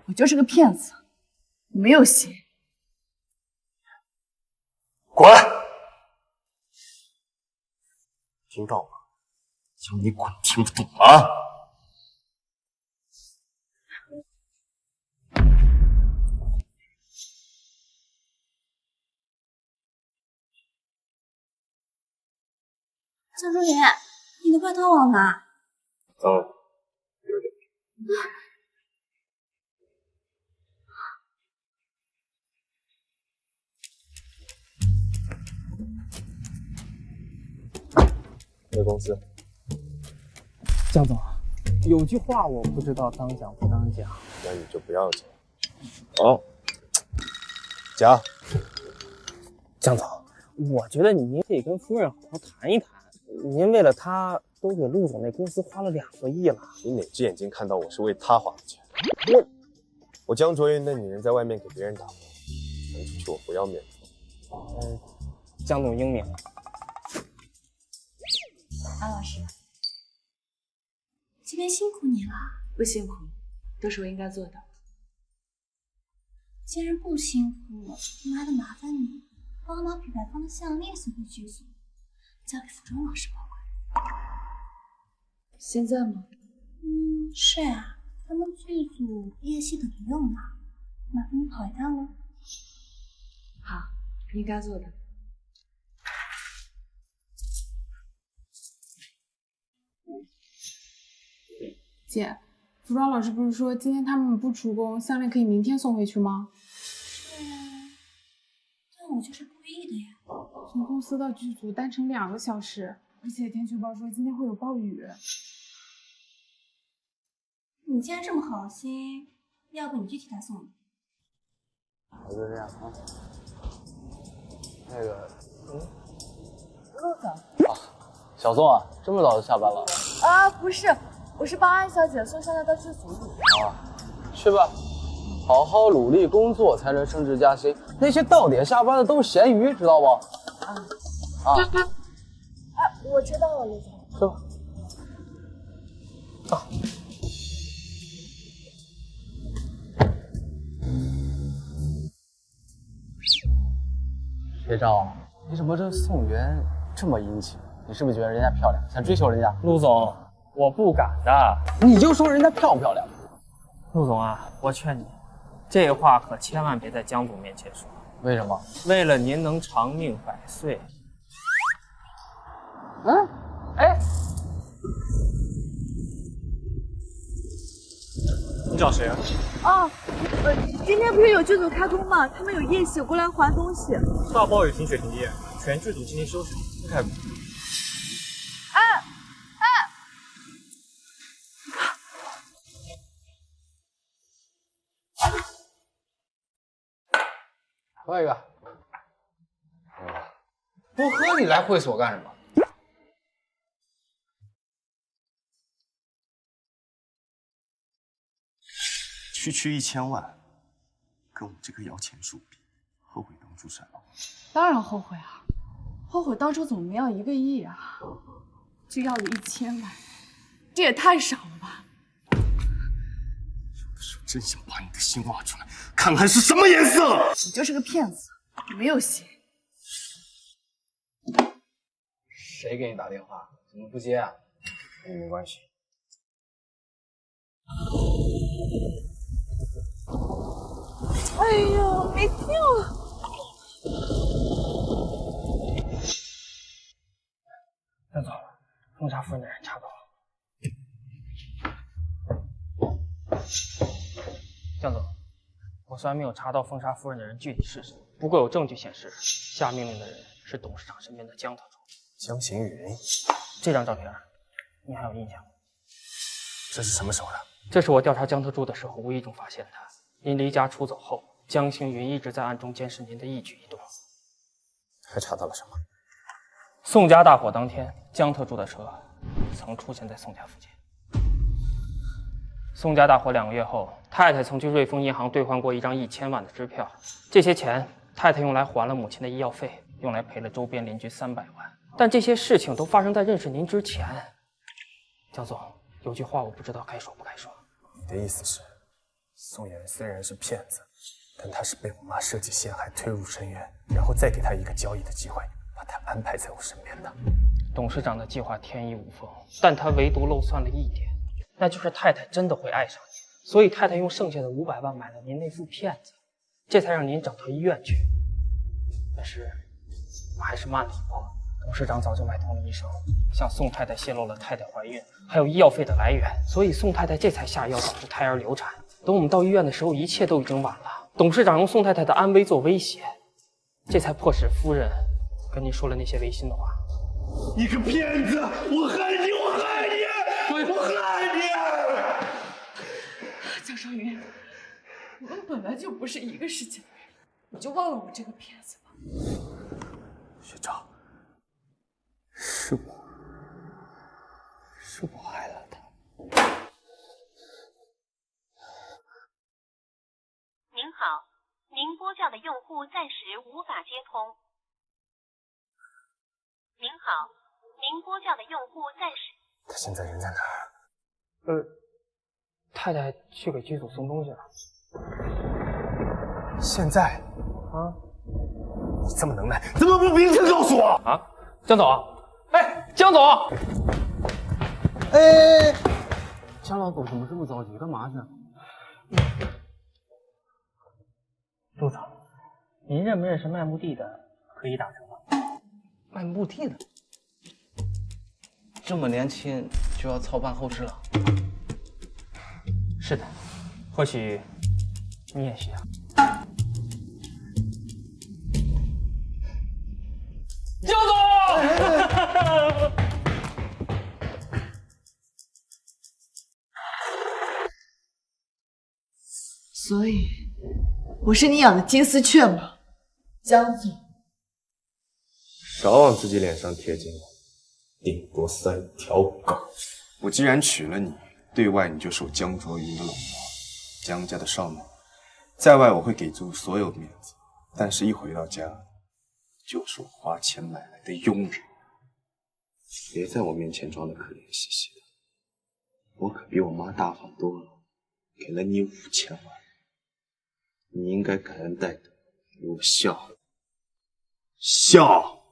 [SPEAKER 2] 我就是个骗子，没有心。
[SPEAKER 1] 滚！听到吗？叫你滚，听不懂吗？
[SPEAKER 11] 江卓云，你的外套忘了拿。
[SPEAKER 1] 脏了，有点。回公司。
[SPEAKER 3] 江总，有句话我不知道当讲不当讲，
[SPEAKER 1] 那你就不要讲。哦，讲。
[SPEAKER 3] 江总，我觉得您可以跟夫人好好谈一谈。您为了她都给陆总那公司花了2个亿了。
[SPEAKER 1] 你哪只眼睛看到我是为她花的钱？我江卓云的女人在外面给别人打工，传出去我不要面子。
[SPEAKER 3] 江总英明。
[SPEAKER 11] 安老师，今天辛苦你了。
[SPEAKER 6] 不辛苦，都是我应该做的。
[SPEAKER 11] 既然不辛苦，那还得麻烦你帮忙品牌方的项链送回剧组，交给服装老师保管。
[SPEAKER 6] 现在吗？
[SPEAKER 11] 是啊，他们剧组夜戏等着用呢，麻烦你跑一趟喽。
[SPEAKER 6] 好，应该做的。
[SPEAKER 20] 姐，服装老师不是说今天他们不出工，项链可以明天送回去吗？
[SPEAKER 11] 是啊，但我就是故意的呀。
[SPEAKER 20] 从公司到剧组单程2个小时，而且天气预报说今天会有暴雨。
[SPEAKER 11] 你既然这么好心，要不你去替他送？
[SPEAKER 16] 我就这样啊。那个，
[SPEAKER 2] 陆总。
[SPEAKER 16] 啊，小宋啊，这么早就下班了？
[SPEAKER 2] 啊，不是，我是帮安小姐送项链到剧组里。
[SPEAKER 16] 啊，去吧。好好努力工作才能升职加薪。那些到点下班的都是咸鱼，知道不？
[SPEAKER 2] 我知道了，刘总。
[SPEAKER 16] 是吧？学长，你怎么这宋元这么殷勤？你是不是觉得人家漂亮，想追求人家？
[SPEAKER 3] 陆总，我不敢的。
[SPEAKER 16] 你就说人家漂不漂亮？
[SPEAKER 3] 陆总啊，我劝你，这话可千万别在江总面前说。
[SPEAKER 16] 为什么？
[SPEAKER 3] 为了您能长命百岁。
[SPEAKER 16] 哎，
[SPEAKER 8] 你找谁啊？
[SPEAKER 2] 今天不是有剧组开工吗？他们有夜袭，过来还东西。
[SPEAKER 8] 大暴雨停水停电，全剧组今天休息，不开工。
[SPEAKER 16] 喝一个。不喝你来会所干什么？
[SPEAKER 1] 区1000万，跟我这棵摇钱树比，后悔当初闪了。
[SPEAKER 2] 当然后悔啊，后悔当初怎么没要1个亿啊，就要了1000万，这也太少了吧！
[SPEAKER 1] 有的时候真想把你的心挖出来，看看是什么颜色。
[SPEAKER 2] 你就是个骗子，没有心。
[SPEAKER 16] 谁给你打电话？怎么不接啊？跟你没关系。
[SPEAKER 2] 哎呀，没电了。
[SPEAKER 3] 江总，封杀夫人的人查到了。江总，我虽然没有查到封杀夫人的人具体是谁，不过有证据显示，下命令的人是董事长身边的江特助。
[SPEAKER 1] 江行云，
[SPEAKER 3] 这张照片，你还有印象吗？
[SPEAKER 1] 这是什么时候的？
[SPEAKER 3] 这是我调查江特助的时候无意中发现的。您离家出走后，江行云一直在暗中监视您的一举一动。
[SPEAKER 1] 还查到了什么？
[SPEAKER 3] 宋家大火当天，江特助的车曾出现在宋家附近。宋家大火2个月后，太太曾去瑞丰银行兑换过一张1000万的支票，这些钱太太用来还了母亲的医药费，用来赔了周边邻居300万。但这些事情都发生在认识您之前。江总，有句话我不知道该说不该说。
[SPEAKER 1] 你的意思是，宋妍虽然是骗子，但他是被我妈设计陷害推入深渊，然后再给他一个交易的机会，把他安排在我身边的。
[SPEAKER 3] 董事长的计划天衣无缝，但他唯独漏算了一点，那就是太太真的会爱上你，所以太太用剩下的500万买了您那副骗子，这才让您找到医院去。但是我还是慢了一步。董事长早就买通了医生，向宋太太泄露了太太怀孕还有医药费的来源，所以宋太太这才下药导致胎儿流产。等我们到医院的时候，一切都已经晚了。董事长用宋太太的安危做威胁，这才迫使夫人跟您说了那些违心的话。
[SPEAKER 1] 你个骗子！我恨你！我恨你！我恨你！
[SPEAKER 2] 江少云，我们本来就不是一个世界的人，你就忘了我这个骗子吧。
[SPEAKER 1] 学长。是我害了他。
[SPEAKER 21] 您好，您拨叫的用户暂时无法接通。您好，您拨叫的用户暂时……
[SPEAKER 1] 他现在人在哪儿？
[SPEAKER 3] 太太去给剧组送东西了。
[SPEAKER 1] 现在？
[SPEAKER 3] 啊？
[SPEAKER 1] 你这么能耐，怎么不明确告诉我？
[SPEAKER 3] 啊？江总，哎，江总，
[SPEAKER 16] 哎，江老总怎么这么着急？干嘛去？
[SPEAKER 3] 陆总，您认不认识卖墓地的可以打成吗？
[SPEAKER 16] 卖墓地的，这么年轻就要操办后事了？
[SPEAKER 3] 是的，或许你也需要。江总，
[SPEAKER 6] 所以我是你养的金丝雀吗，江总？
[SPEAKER 1] 少往自己脸上贴金，顶多3条狗。我既然娶了你，对外你就受江卓云的笼络，江家的少奶在外我会给足所有的面子，但是一回到家，就是我花钱买来的佣人。别在我面前装的可怜兮兮的，我可比我妈大方多了，给了你5000万，你应该感恩戴德，给我笑笑。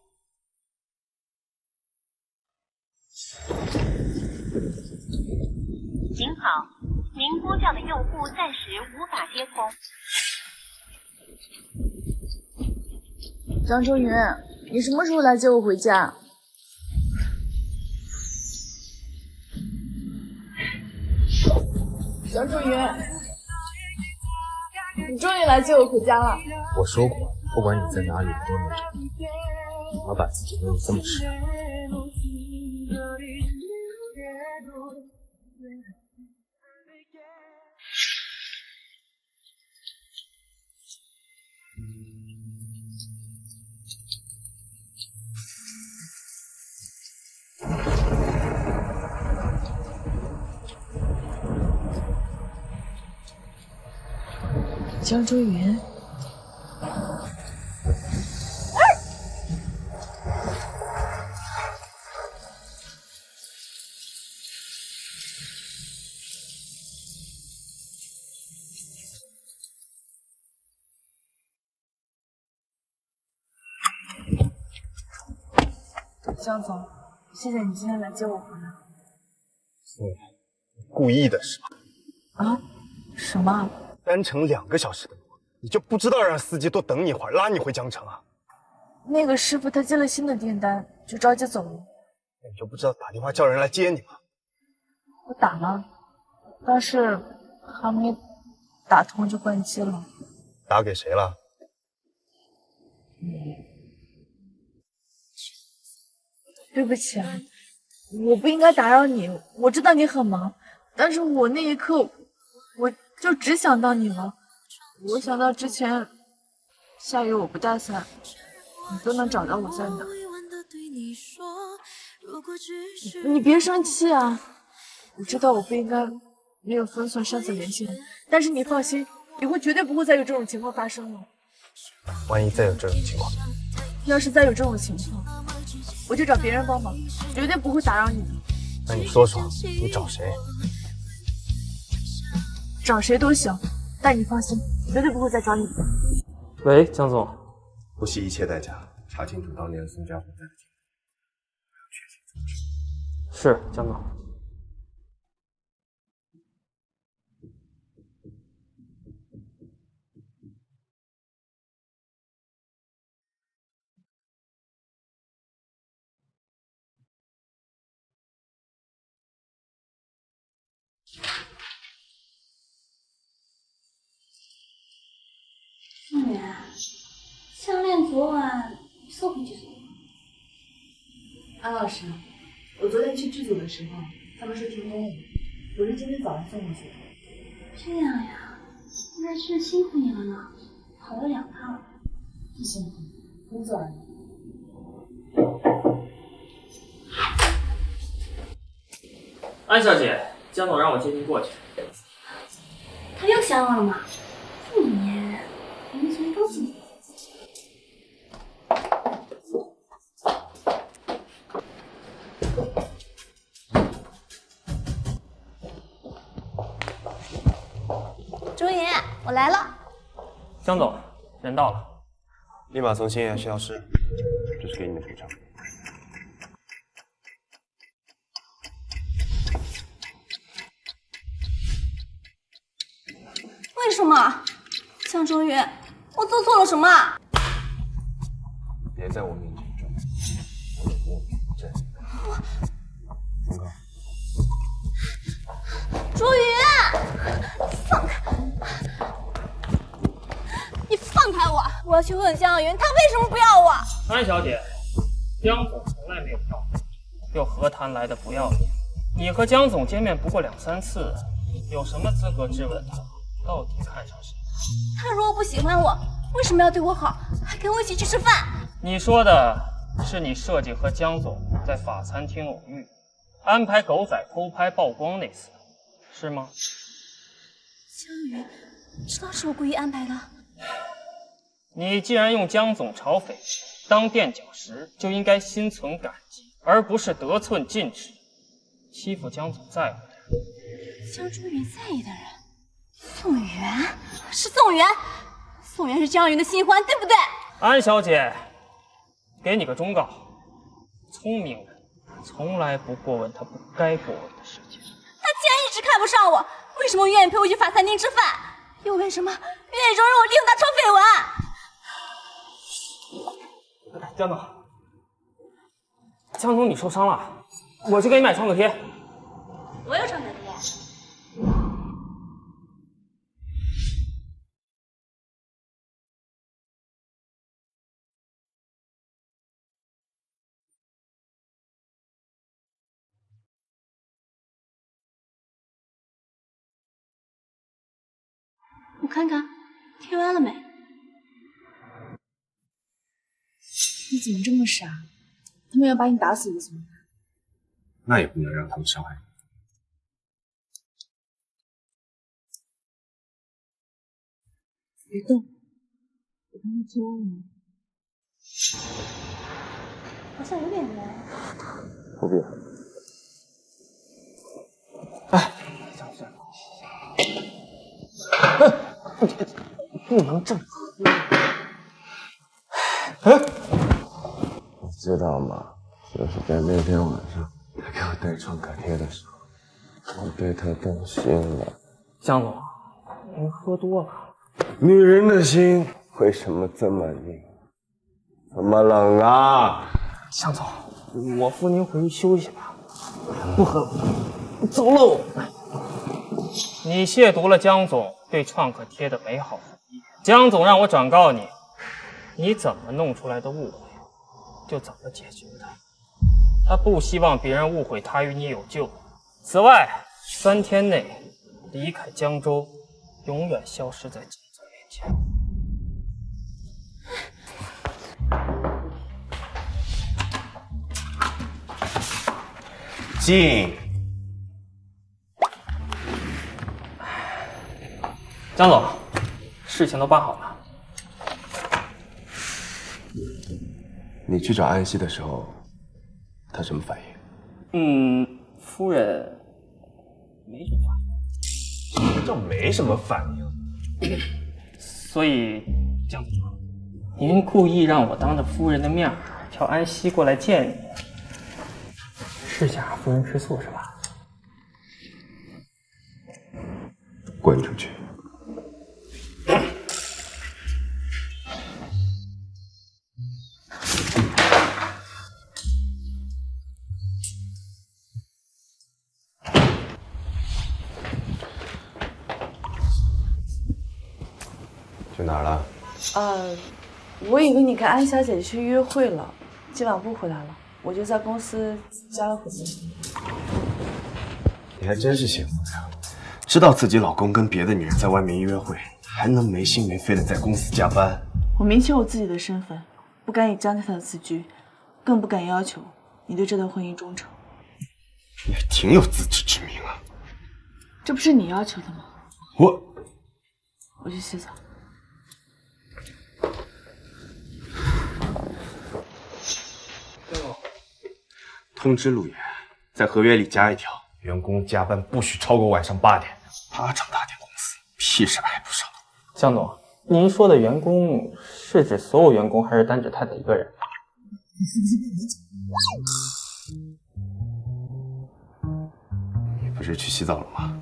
[SPEAKER 21] 您好，您拨叫的用户暂时无法接通。
[SPEAKER 2] 张周云，你什么时候来接我回家？张周云，你终于来接我回家了。
[SPEAKER 5] 我说过，不管你在哪里，我都能找你。你要把自己弄得这么失败。
[SPEAKER 6] 江周云，
[SPEAKER 2] 江总，谢谢你今天来接我回来。
[SPEAKER 1] 故意的是吧？
[SPEAKER 2] 啊？什么？
[SPEAKER 1] 单程2个小时的路，你就不知道让司机多等你一会儿，拉你回江城啊？
[SPEAKER 2] 那个师傅他接了新的订单，就着急走了。
[SPEAKER 1] 那你就不知道打电话叫人来接你吗？
[SPEAKER 2] 我打了，但是还没打通就关机了。
[SPEAKER 1] 打给谁了？
[SPEAKER 2] 对不起啊，我不应该打扰你。我知道你很忙，但是我那一刻我就只想到你了。我想到之前下雨我不带伞，你都能找到我在哪。你别生气啊，我知道我不应该没有分寸擅自联系你，但是你放心，以后绝对不会再有这种情况发生了。
[SPEAKER 1] 万一再有这种情况，
[SPEAKER 2] 要是再有这种情况，我就找别人帮忙，绝对不会打扰你的。
[SPEAKER 1] 那你说说，你找谁？
[SPEAKER 2] 找谁都行，但你放心，绝对不会再找你的。
[SPEAKER 3] 喂，江总，
[SPEAKER 1] 不惜一切代价查清楚当年宋家火灾的经过，确切组织。
[SPEAKER 3] 是江总。
[SPEAKER 11] 梦圆，项链昨晚送回去做。
[SPEAKER 6] 安老师，我昨天去剧组的时候，他们说停工了，我是今天早上送过去的。
[SPEAKER 11] 这样呀，那是辛苦你了呢，跑了2趟。
[SPEAKER 6] 不辛苦，工作而已。
[SPEAKER 3] 安小姐，江总让我接您过去。
[SPEAKER 11] 他又想我了吗？你从都自己。
[SPEAKER 18] 周爷，我来了。
[SPEAKER 3] 江总，人到了。
[SPEAKER 1] 立马从新源消失，这是给你的赔偿。
[SPEAKER 18] 为什么？向周云，我做错了什么？
[SPEAKER 1] 别在我面前装，我有我名在。峰哥，
[SPEAKER 18] 周云，放开！你放开我！我要去问江云，他为什么不要我？
[SPEAKER 3] 安小姐，江总从来没有要过，又何谈来的不要脸？你和江总见面不过2、3次，有什么资格质问他到底看上谁？
[SPEAKER 18] 他如果不喜欢我，为什么要对我好，还跟我一起去吃饭？
[SPEAKER 3] 你说的是你设计和江总在法餐厅偶遇，安排狗仔偷拍曝光那次，是吗？
[SPEAKER 18] 江云，
[SPEAKER 11] 知道是我故意安排的。
[SPEAKER 3] 你既然用江总炒绯闻当垫脚石，就应该心存感激，而不是得寸进尺，欺负江总在乎的人。
[SPEAKER 11] 江卓云在意的人，宋元是宋元，宋元是江云的新欢，对不对？
[SPEAKER 3] 安小姐，给你个忠告：聪明人从来不过问他不该过问的事情。
[SPEAKER 11] 他既然一直看不上我，为什么愿意陪我去法餐厅吃饭？又为什么愿意容忍我利用他炒绯闻？
[SPEAKER 3] 江总，江总，你受伤了，我去给你买创可贴。
[SPEAKER 11] 我有创可贴。我看看，贴完了没？
[SPEAKER 2] 你怎么这么傻？他们要把你打死的怎么办？
[SPEAKER 5] 那也不能让他们伤害你。
[SPEAKER 2] 别动，我帮你贴完了吗？
[SPEAKER 11] 好像有点凉。
[SPEAKER 5] 不必了。
[SPEAKER 3] 哎，江总，不能这么喝。
[SPEAKER 4] 你知道吗？就是在那天晚上，他给我带创可贴的时候，我对他动心了。
[SPEAKER 3] 江总，您喝多了。
[SPEAKER 4] 女人的心为什么这么硬，这么冷啊？
[SPEAKER 3] 江总，我扶您回去休息吧。不喝了，走喽。你亵渎了江总对创可贴的美好回忆，江总让我转告你，你怎么弄出来的误会，就怎么解决的。他不希望别人误会他与你有救。此外，3天内离开江州，永远消失在江总面前。
[SPEAKER 4] 进。
[SPEAKER 3] 江总，事情都办好了。
[SPEAKER 4] 你去找安西的时候，他什么反应？
[SPEAKER 3] 夫人没什么反应。
[SPEAKER 5] 什么叫没什么反应？
[SPEAKER 3] 所以，江总，您故意让我当着夫人的面叫安西过来见你，是想让夫人吃醋是吧？
[SPEAKER 4] 滚出去！去哪儿了？
[SPEAKER 6] 我以为你跟安小姐去约会了，今晚不回来了，我就在公司加了会议。
[SPEAKER 1] 你还真是幸福呀，知道自己老公跟别的女人在外面约会，还能没心没肺的在公司加班。
[SPEAKER 6] 我明确我自己的身份，不敢以江太太的此举，更不敢要求你对这段婚姻忠诚。
[SPEAKER 1] 你还挺有自知之明啊！
[SPEAKER 6] 这不是你要求的吗？我去洗澡。
[SPEAKER 1] 通知陆岩，在合约里加一条，员工加班不许超过晚上8点。8场大点公司，屁事挨不上。
[SPEAKER 3] 江总，您说的员工是指所有员工，还是单指太太一个人？
[SPEAKER 1] 你不是去洗澡了吗？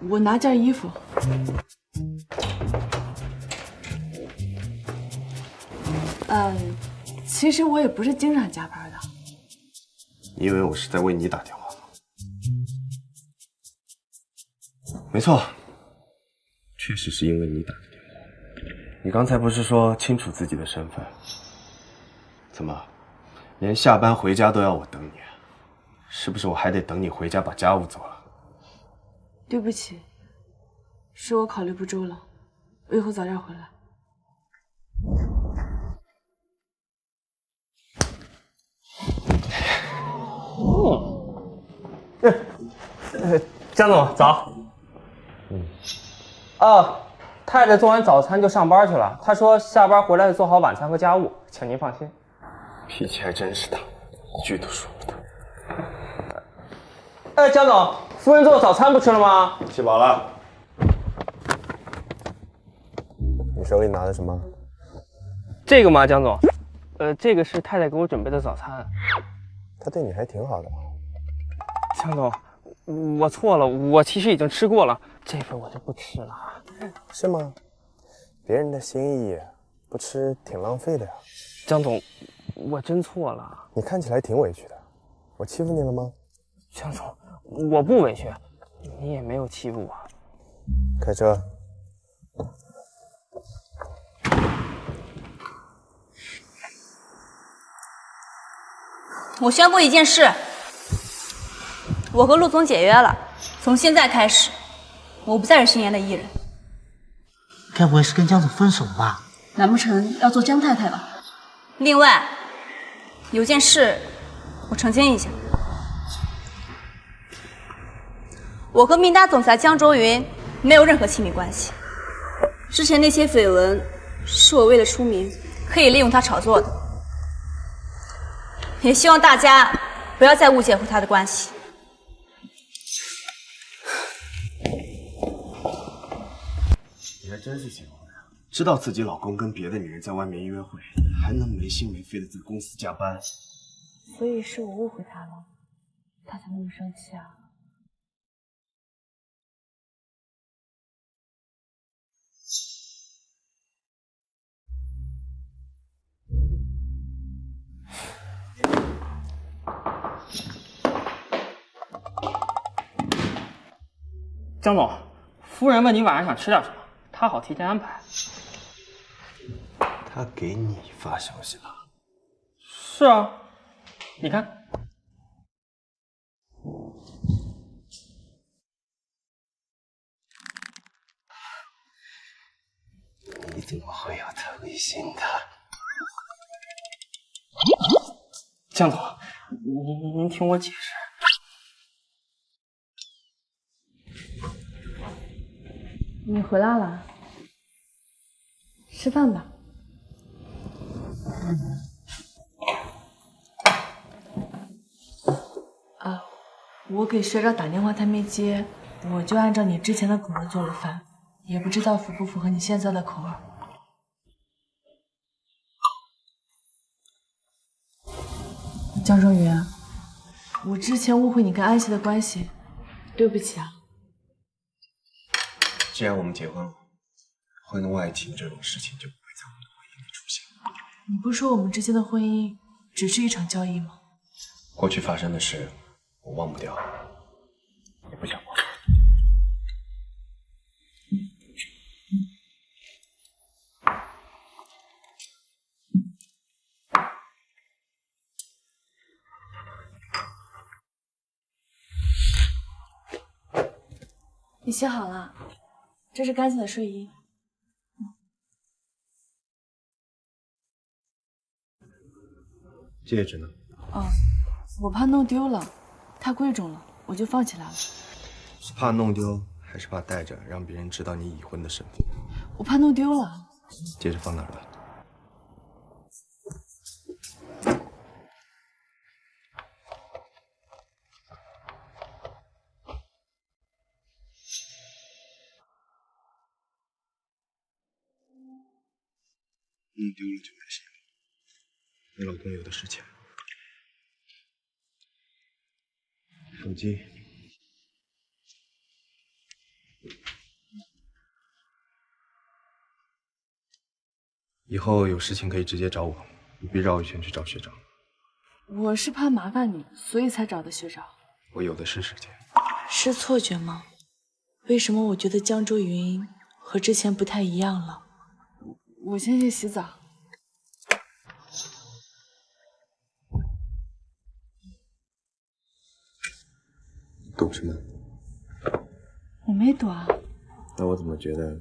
[SPEAKER 6] 我拿件衣服。其实我也不是经常加班的。
[SPEAKER 1] 你以为我是在为你打电话吗？没错，确实是因为你打的电话。你刚才不是说清楚自己的身份？怎么，连下班回家都要我等你？是不是我还得等你回家把家务做了？
[SPEAKER 6] 对不起，是我考虑不周了，我以后早点回来。
[SPEAKER 3] 江总早。哦，太太做完早餐就上班去了。她说下班回来就做好晚餐和家务，请您放心。
[SPEAKER 1] 脾气还真是大，一句都说不得。
[SPEAKER 3] 哎，江总，夫人做的早餐不吃了吗？
[SPEAKER 1] 吃饱了。
[SPEAKER 4] 你手里拿的什么？
[SPEAKER 3] 这个吗，江总？这个是太太给我准备的早餐。
[SPEAKER 4] 他对你还挺好的。
[SPEAKER 3] 江总，我错了，我其实已经吃过了，这份我就不吃了。
[SPEAKER 4] 是吗？别人的心意不吃挺浪费的呀。
[SPEAKER 3] 江总，我真错了。
[SPEAKER 4] 你看起来挺委屈的，我欺负你了吗？
[SPEAKER 3] 江总，我不委屈，你也没有欺负我。
[SPEAKER 4] 开车。
[SPEAKER 11] 我宣布一件事，我和陆总解约了，从现在开始，我不再是星爷的艺人。
[SPEAKER 15] 该不会是跟江总分手吧？
[SPEAKER 2] 难不成要做江太太了？
[SPEAKER 11] 另外，有件事我澄清一下，我和明达总裁江卓云没有任何亲密关系。之前那些绯闻是我为了出名，可以利用他炒作的。也希望大家不要再误解和他的关系。
[SPEAKER 1] 你还真是结婚呀！知道自己老公跟别的女人在外面约会，还能没心没肺的在公司加班。
[SPEAKER 6] 所以是我误会他了，他才那么生气啊。
[SPEAKER 3] 江总，夫人问你晚上想吃点什么，他好提前安排。
[SPEAKER 1] 他给你发消息了？
[SPEAKER 3] 是啊，你看。
[SPEAKER 1] 你怎么会有他微信的？
[SPEAKER 3] 江总，您听我解释。
[SPEAKER 6] 你回来了，吃饭吧。我给学长打电话，他没接，我就按照你之前的口味做了饭，也不知道符不符合你现在的口味。江中云，我之前误会你跟安熙的关系，对不起啊。
[SPEAKER 1] 既然我们结婚了，婚外情这种事情就不会在我们的婚姻里出现。
[SPEAKER 6] 你不说我们之间的婚姻只是一场交易吗？
[SPEAKER 1] 过去发生的事，我忘不掉，也不想忘。
[SPEAKER 6] 你洗好了，这是干净的睡衣。
[SPEAKER 1] 戒指呢？
[SPEAKER 6] 哦，我怕弄丢了，太贵重了，我就放起来了。
[SPEAKER 1] 是怕弄丢，还是怕带着让别人知道你已婚的身份？
[SPEAKER 6] 我怕弄丢了。
[SPEAKER 1] 戒指放哪儿了？弄丢了就没事了。你老公有的是钱。手机。以后有事情可以直接找我，不必绕一圈去找学长。
[SPEAKER 6] 我是怕麻烦你，所以才找的学长。
[SPEAKER 1] 我有的是时间。
[SPEAKER 6] 是错觉吗？为什么我觉得江周云和之前不太一样了？我先去洗澡。
[SPEAKER 1] 躲什么？
[SPEAKER 6] 我没躲啊。
[SPEAKER 1] 那我怎么觉得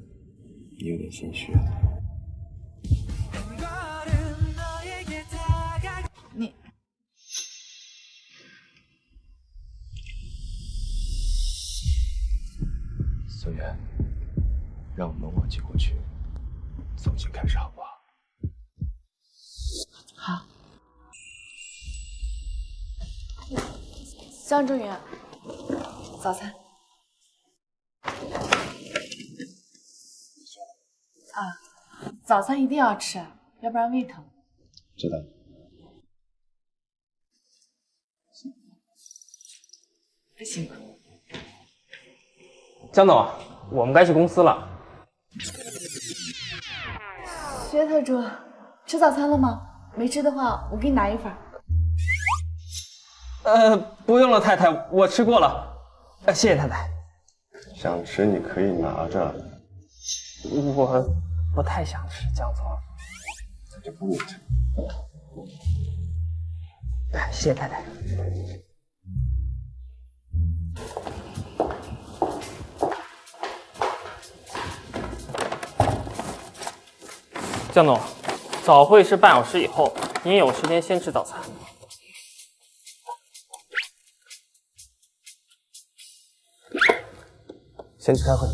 [SPEAKER 1] 你有点心虚？
[SPEAKER 6] 你
[SPEAKER 1] 宋源，寄过去，从新开始，好不好？
[SPEAKER 6] 好。江中云，早餐。早餐一定要吃，要不然胃疼。
[SPEAKER 1] 知道。
[SPEAKER 6] 还行吧。
[SPEAKER 3] 江总，我们该去公司了。
[SPEAKER 6] 薛特助，吃早餐了吗？没吃的话，我给你拿一份。
[SPEAKER 3] 不用了，太太，我吃过了。谢谢太太。
[SPEAKER 1] 想吃你可以拿着。
[SPEAKER 3] 我不太想吃，江总。
[SPEAKER 1] 那就不吃。
[SPEAKER 3] 谢谢太太。江总，早会是半小时以后，您有时间先吃早餐。
[SPEAKER 1] 先去开会。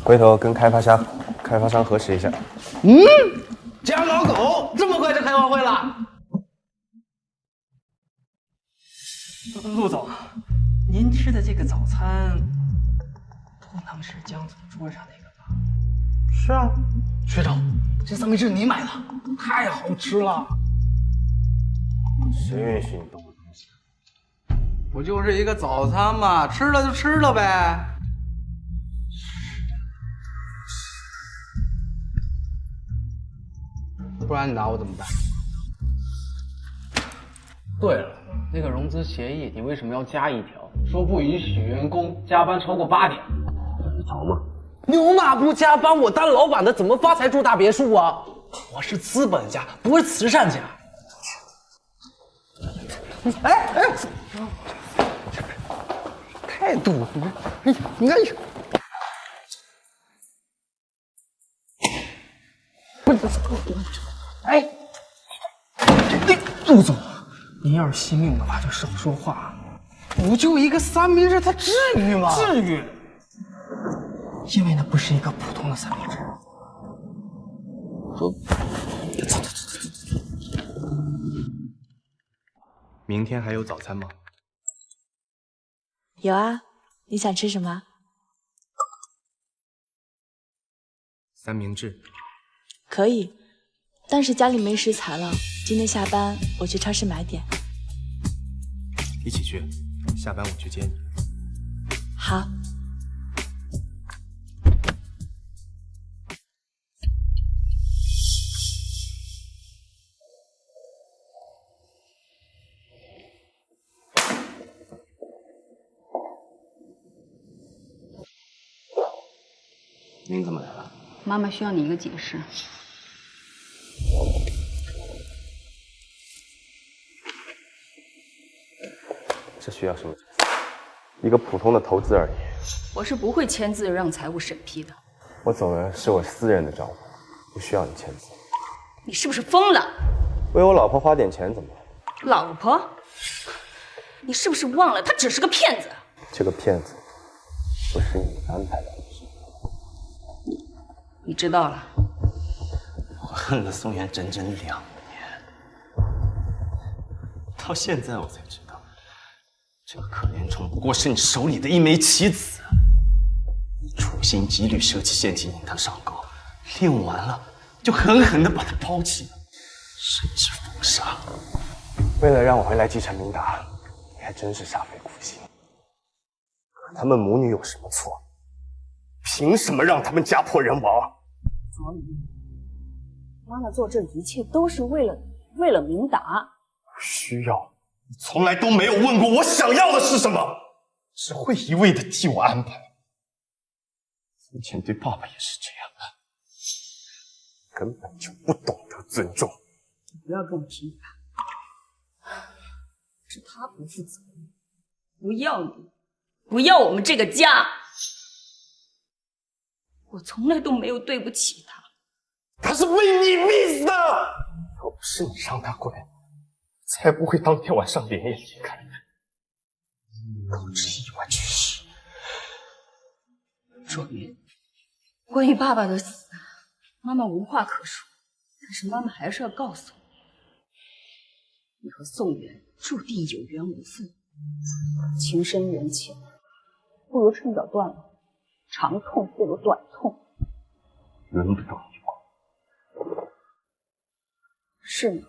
[SPEAKER 1] 回头跟开发商核实一下。
[SPEAKER 16] 家老狗这么快就开完会了？
[SPEAKER 3] 陆总，您吃的这个早餐不能是江总桌上那个吧？
[SPEAKER 16] 是啊，学长，这三明治你买的，太好吃了。
[SPEAKER 1] 谁允许你动我东西？
[SPEAKER 16] 不就是一个早餐嘛，吃了就吃了呗。不然你拿我怎么办？对了，那个融资协议你为什么要加一条，说不允许员工加班超过8点？
[SPEAKER 1] 好吗？
[SPEAKER 16] 牛马不加班，我当老板的怎么发财住大别墅啊？我是资本家，不是慈善家。哎，态度，你看，不是，哎，陆总，
[SPEAKER 3] 您要是惜命的话，就少说话。
[SPEAKER 16] 不就一个三明治，它至于吗？
[SPEAKER 3] 至于，因为那不是一个普通的三明治。走。
[SPEAKER 1] 明天还有早餐吗？
[SPEAKER 6] 有啊，你想吃什么？
[SPEAKER 1] 三明治。
[SPEAKER 6] 可以，但是家里没食材了。今天下班我去超市买点。
[SPEAKER 1] 一起去，下班我去接你。
[SPEAKER 6] 好。
[SPEAKER 1] 您怎么来了？
[SPEAKER 10] 妈妈需要你一个解释。
[SPEAKER 1] 这需要什么解释？一个普通的投资而已。
[SPEAKER 10] 我是不会签字让财务审批的。
[SPEAKER 1] 我走的是我私人的账户，不需要你签字。
[SPEAKER 10] 你是不是疯了？
[SPEAKER 1] 为我老婆花点钱怎么了？
[SPEAKER 10] 老婆？你是不是忘了，他只是个骗子？
[SPEAKER 1] 这个骗子不是你安排的。
[SPEAKER 10] 你知道了。
[SPEAKER 1] 我恨了宋妍整整2年，到现在我才知道，这个可怜虫不过是你手里的一枚棋子。你处心积虑设计陷阱引他上钩，利用完了就狠狠地把他抛弃了，甚至封杀。为了让我回来继承明达，你还真是煞费苦心。可他们母女有什么错？凭什么让他们家破人亡？
[SPEAKER 10] 左李，妈妈做这一切都是为了明达。
[SPEAKER 1] 不需要，你从来都没有问过我想要的是什么，只会一味的替我安排。以前对爸爸也是这样的，根本就不懂得尊重。
[SPEAKER 10] 你不要跟我评判，是他不负责任，不要你，不要我们这个家。我从来都没有对不起他。
[SPEAKER 1] 他是被你逼死的，要不是你让他滚，
[SPEAKER 5] 才不会当天晚上连夜离开，导致意外去世。
[SPEAKER 10] 卓云，关于爸爸的死，妈妈无话可说，但是妈妈还是要告诉你，你和宋元注定有缘无分，情深缘浅，不如趁早断了，长痛不如短痛。
[SPEAKER 5] 轮不到你管。
[SPEAKER 10] 是吗？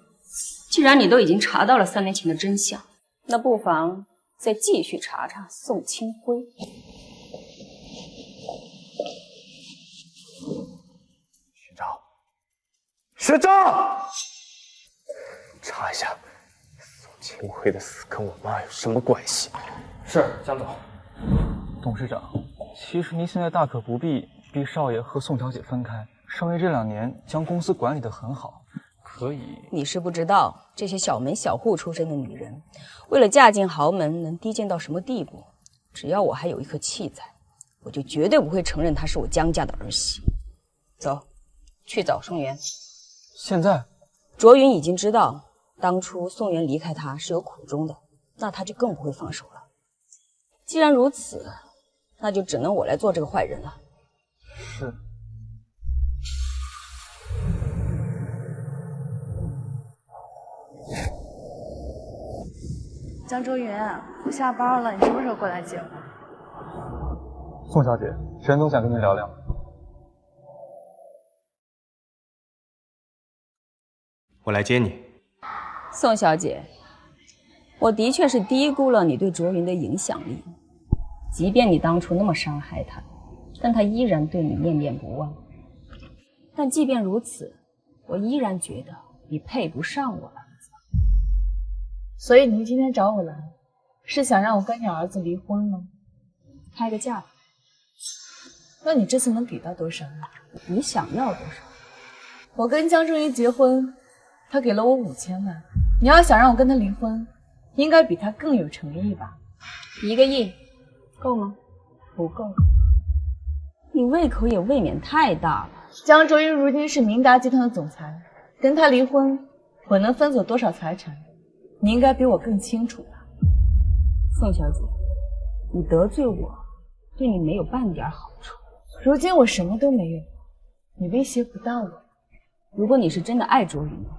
[SPEAKER 10] 既然你都已经查到了3年前的真相，那不妨再继续查查宋清辉。
[SPEAKER 5] 学长，查一下宋清辉的死跟我妈有什么关系？
[SPEAKER 8] 是，江总。董事长，其实您现在大可不必逼少爷和宋小姐分开。少爷这2年将公司管理得很好，可以。
[SPEAKER 10] 你是不知道，这些小门小户出身的女人，为了嫁进豪门，能低贱到什么地步？只要我还有一颗气在，我就绝对不会承认她是我江家的儿媳。走，去找宋元。
[SPEAKER 8] 现在，
[SPEAKER 10] 卓云已经知道当初宋元离开他是有苦衷的，那他就更不会放手了。既然如此，那就只能我来做这个坏人了。
[SPEAKER 8] 是。
[SPEAKER 2] 江卓云，我下班了，你什么时候过来接我？
[SPEAKER 8] 宋小姐，沈总想跟您聊聊。
[SPEAKER 5] 我来接你。
[SPEAKER 10] 宋小姐，我的确是低估了你对卓云的影响力。即便你当初那么伤害他，但他依然对你念念不忘。但即便如此，我依然觉得你配不上我儿子。
[SPEAKER 2] 所以您今天找我来，是想让我跟你儿子离婚吗？
[SPEAKER 10] 开个价吧。
[SPEAKER 2] 那你这次能给到多少？
[SPEAKER 10] 你想要多少？
[SPEAKER 2] 我跟江正云结婚，他给了我5000万。你要想让我跟他离婚，应该比他更有诚意吧
[SPEAKER 10] ？1个亿，够吗？不够。你胃口也未免太大了。
[SPEAKER 2] 江卓云如今是明达集团的总裁，跟他离婚，我能分走多少财产，你应该比我更清楚吧？
[SPEAKER 10] 宋小姐，你得罪我，对你没有半点好处。
[SPEAKER 2] 如今我什么都没有，你威胁不到我。
[SPEAKER 10] 如果你是真的爱卓云的话，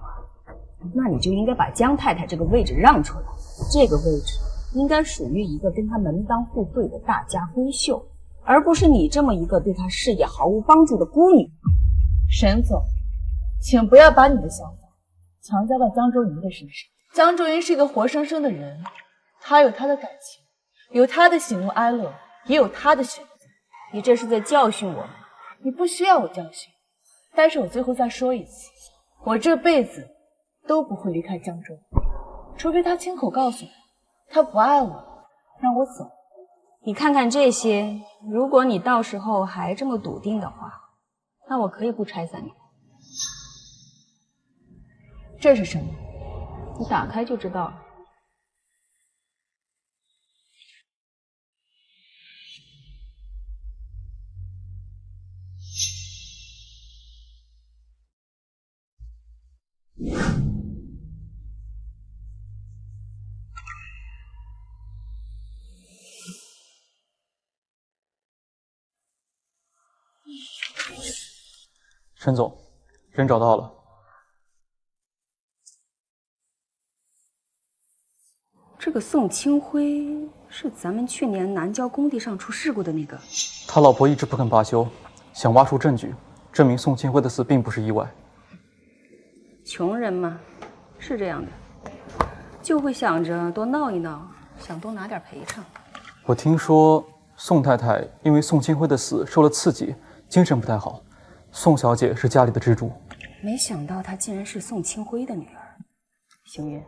[SPEAKER 10] 那你就应该把江太太这个位置让出来。这个位置应该属于一个跟她门当户对的大家闺秀，而不是你这么一个对她事业毫无帮助的孤女。
[SPEAKER 2] 沈总，请不要把你的想法强加到江卓云的身上。江卓云是一个活生生的人，他有他的感情，有他的喜怒哀乐，也有他的选择。
[SPEAKER 10] 你这是在教训我吗？
[SPEAKER 2] 你不需要我教训，但是我最后再说一次，我这辈子都不会离开江卓云，除非他亲口告诉我他不爱我，让我走。
[SPEAKER 10] 你看看这些，如果你到时候还这么笃定的话，那我可以不拆散你。
[SPEAKER 2] 这是什么？
[SPEAKER 10] 你打开就知道了。
[SPEAKER 8] 沈总，人找到了。
[SPEAKER 10] 这个宋清辉是咱们去年南郊工地上出事故的那个。
[SPEAKER 8] 他老婆一直不肯罢休，想挖出证据，证明宋清辉的死并不是意外。
[SPEAKER 10] 穷人嘛，是这样的，就会想着多闹一闹，想多拿点赔偿。
[SPEAKER 8] 我听说宋太太因为宋清辉的死受了刺激，精神不太好。宋小姐是家里的支柱，
[SPEAKER 10] 没想到她竟然是宋清辉的女儿。星月，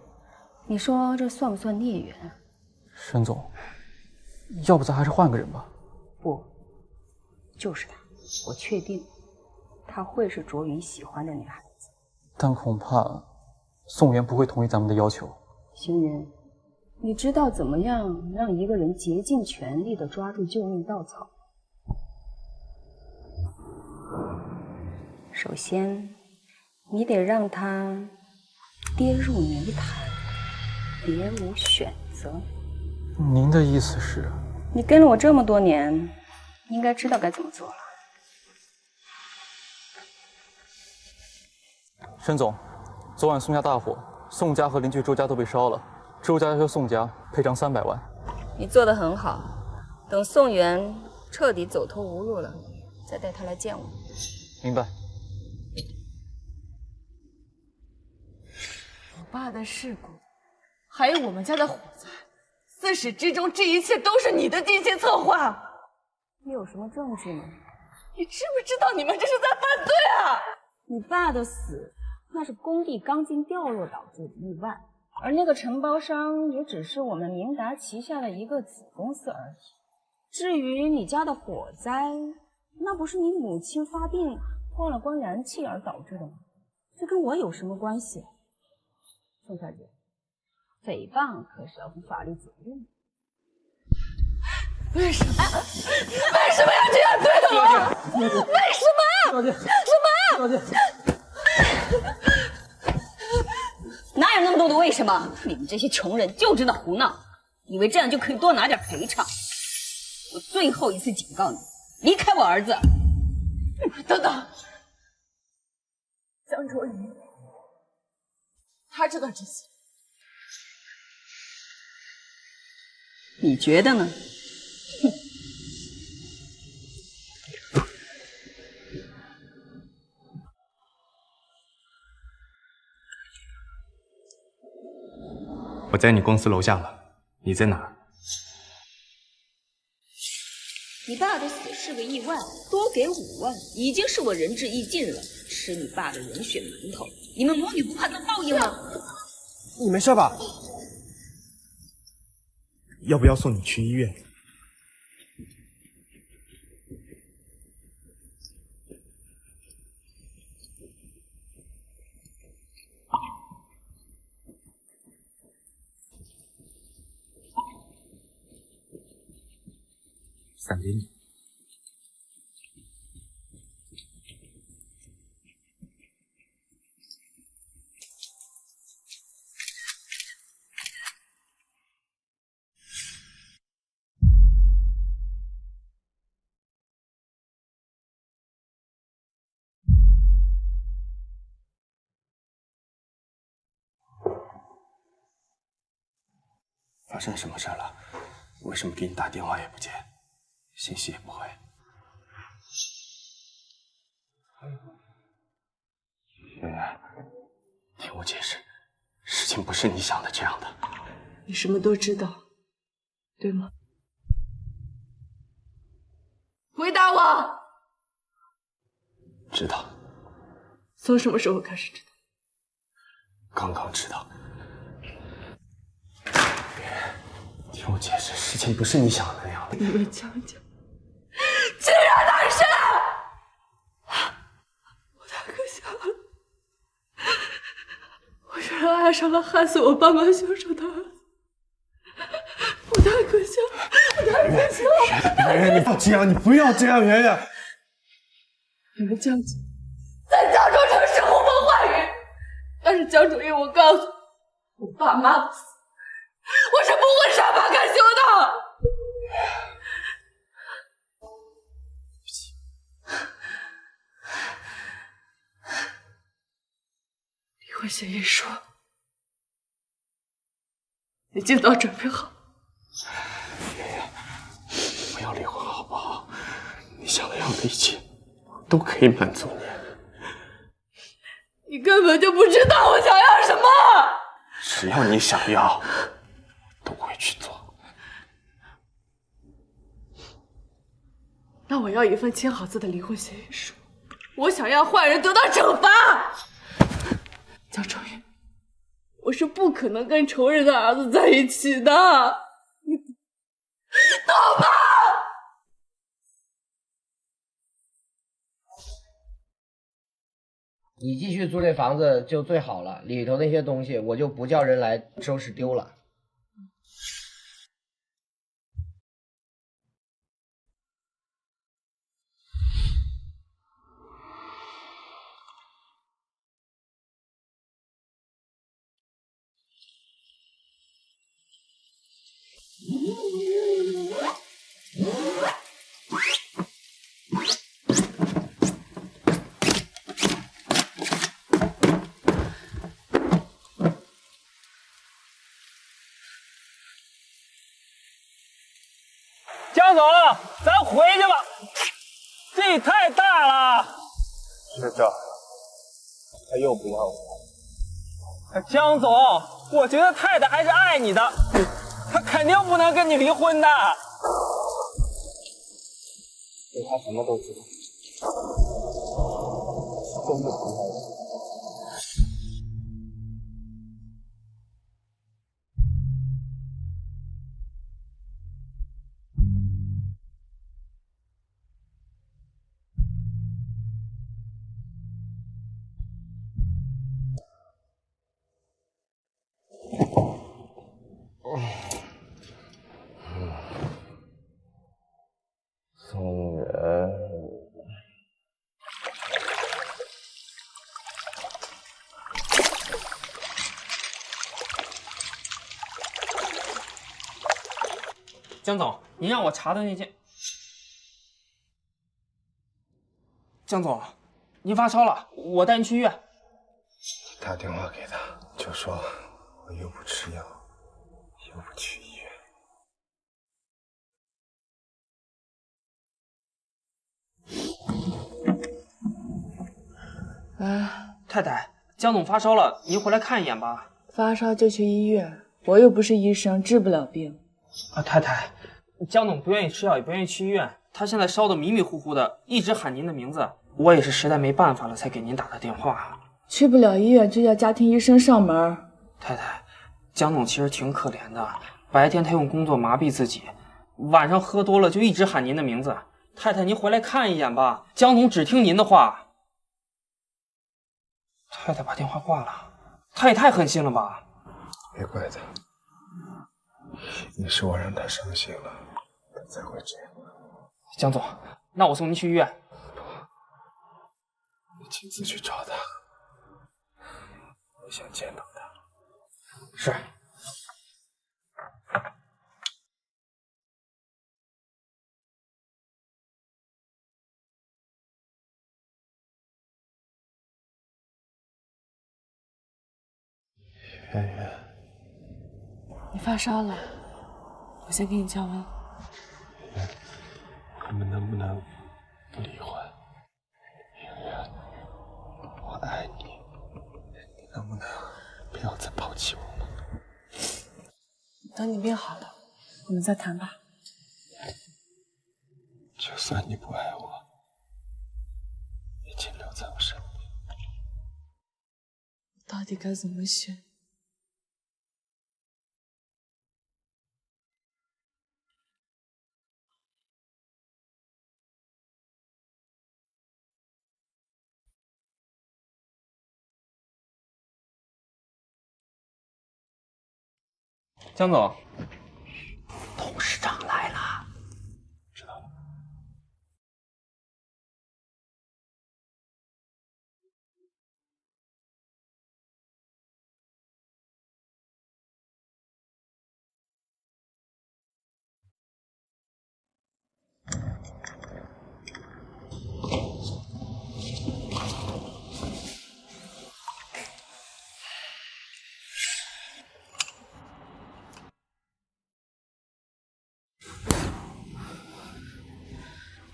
[SPEAKER 10] 你说这算不算孽缘？
[SPEAKER 8] 沈总，要不咱还是换个人吧？
[SPEAKER 10] 不，就是她，我确定她会是卓云喜欢的女孩子。
[SPEAKER 8] 但恐怕宋元不会同意咱们的要求。
[SPEAKER 10] 星云，你知道怎么样让一个人竭尽全力地抓住救命稻草？首先，你得让他跌入泥潭，别无选择。
[SPEAKER 8] 您的意思是？
[SPEAKER 10] 你跟了我这么多年，应该知道该怎么做了。
[SPEAKER 8] 申总，昨晚宋家大火，宋家和邻居周家都被烧了，周家要求宋家赔偿300万。
[SPEAKER 10] 你做得很好，等宋元彻底走投无路了，再带他来见我。
[SPEAKER 8] 明白。
[SPEAKER 6] 我爸的事故，还有我们家的火灾，自始至终这一切都是你的精心策划。
[SPEAKER 10] 你有什么证据吗？
[SPEAKER 6] 你知不知道你们这是在犯罪啊？
[SPEAKER 10] 你爸的死，那是工地钢筋掉落导致的意外，而那个承包商也只是我们明达旗下的一个子公司而已。至于你家的火灾，那不是你母亲发病忘了关燃气而导致的吗？这跟我有什么关系？宋小姐，诽谤可是要负法律责任的。
[SPEAKER 6] 为什么？为什么要这样对我？为什么？什么？
[SPEAKER 10] 哪有那么多的为什么？你们这些穷人就知道胡闹，以为这样就可以多拿点赔偿。我最后一次警告你，离开我儿子。
[SPEAKER 6] 等等，江卓云，他知道这些。
[SPEAKER 10] 你觉得呢？
[SPEAKER 1] 我在你公司楼下了，你在哪儿？
[SPEAKER 10] 你爸的死是个意外，多给5万，已经是我仁至义尽了。吃你爸的人血馒头，你们母女不怕遭报应吗？
[SPEAKER 1] 你没事吧？要不要送你去医院？伞给你。发生什么事了？为什么给你打电话也不接，信息也不回？圆圆，听我解释，事情不是你想的这样的。
[SPEAKER 6] 你什么都知道，对吗？回答我。
[SPEAKER 1] 知道。
[SPEAKER 6] 从什么时候开始知道？
[SPEAKER 1] 刚刚知道。听我解释，事情不是你想的那样的。
[SPEAKER 6] 你们江家竟然难事！我太可笑了！我居然爱上了害死我爸妈凶手的儿子，我太可笑了！我太可笑了！
[SPEAKER 1] 圆圆，你不要这样，你不要这样，圆圆。
[SPEAKER 6] 你们江家在江州城是呼风唤雨，但是江主任，我告诉你，我爸妈的死，我是不会善罢甘休的。离婚协议书已经都准备好。
[SPEAKER 1] 圆圆，不要离婚好不好？你想要的一切都可以满足你。
[SPEAKER 6] 你根本就不知道我想要什么。
[SPEAKER 1] 只要你想要，都会去做。
[SPEAKER 6] 那我要一份签好字的离婚协议书。我想要坏人得到惩罚。江周云，我是不可能跟仇人的儿子在一起的，你懂吗？
[SPEAKER 7] 你继续租这房子就最好了，里头那些东西我就不叫人来收拾丢了。
[SPEAKER 3] 江总，咱回去吧，这也太大了。
[SPEAKER 12] 学长，他又不要我。
[SPEAKER 3] 江总，我觉得太太还是爱你的，她肯定不能跟你离婚的。
[SPEAKER 12] 对他什么都知道，真的不爱我。
[SPEAKER 4] 宋元，
[SPEAKER 3] 江总，您让我查的那件……江总，您发烧了，我带您去医院。
[SPEAKER 1] 打电话给他，就说我又不吃药，又不去医院。
[SPEAKER 6] 哎，
[SPEAKER 3] 太太，江总发烧了，您回来看一眼吧。
[SPEAKER 6] 发烧就去医院，我又不是医生，治不了病。
[SPEAKER 3] 太太，江总不愿意吃药，也不愿意去医院，他现在烧得迷迷糊糊的，一直喊您的名字，我也是实在没办法了，才给您打的电话。
[SPEAKER 6] 去不了医院就叫家庭医生上门。
[SPEAKER 3] 太太，江总其实挺可怜的，白天他用工作麻痹自己，晚上喝多了就一直喊您的名字。太太，您回来看一眼吧，江总只听您的话。太太把电话挂了，他也太狠心了吧！
[SPEAKER 1] 别怪他，也是我让他伤心了，他才会这样。
[SPEAKER 3] 江总，那我送您去医院。
[SPEAKER 1] 你亲自去找他，我想见到他。
[SPEAKER 3] 是。
[SPEAKER 1] 圆圆，
[SPEAKER 6] 你发烧了，我先给你降温。
[SPEAKER 1] 我们能不能不离婚？圆圆，我爱你，你能不能不要再抛弃我了？
[SPEAKER 6] 等你病好了，我们再谈吧。
[SPEAKER 1] 就算你不爱我，也请留在我身边。
[SPEAKER 6] 到底该怎么选？
[SPEAKER 3] 江总，董事长来了。
[SPEAKER 1] 知道了。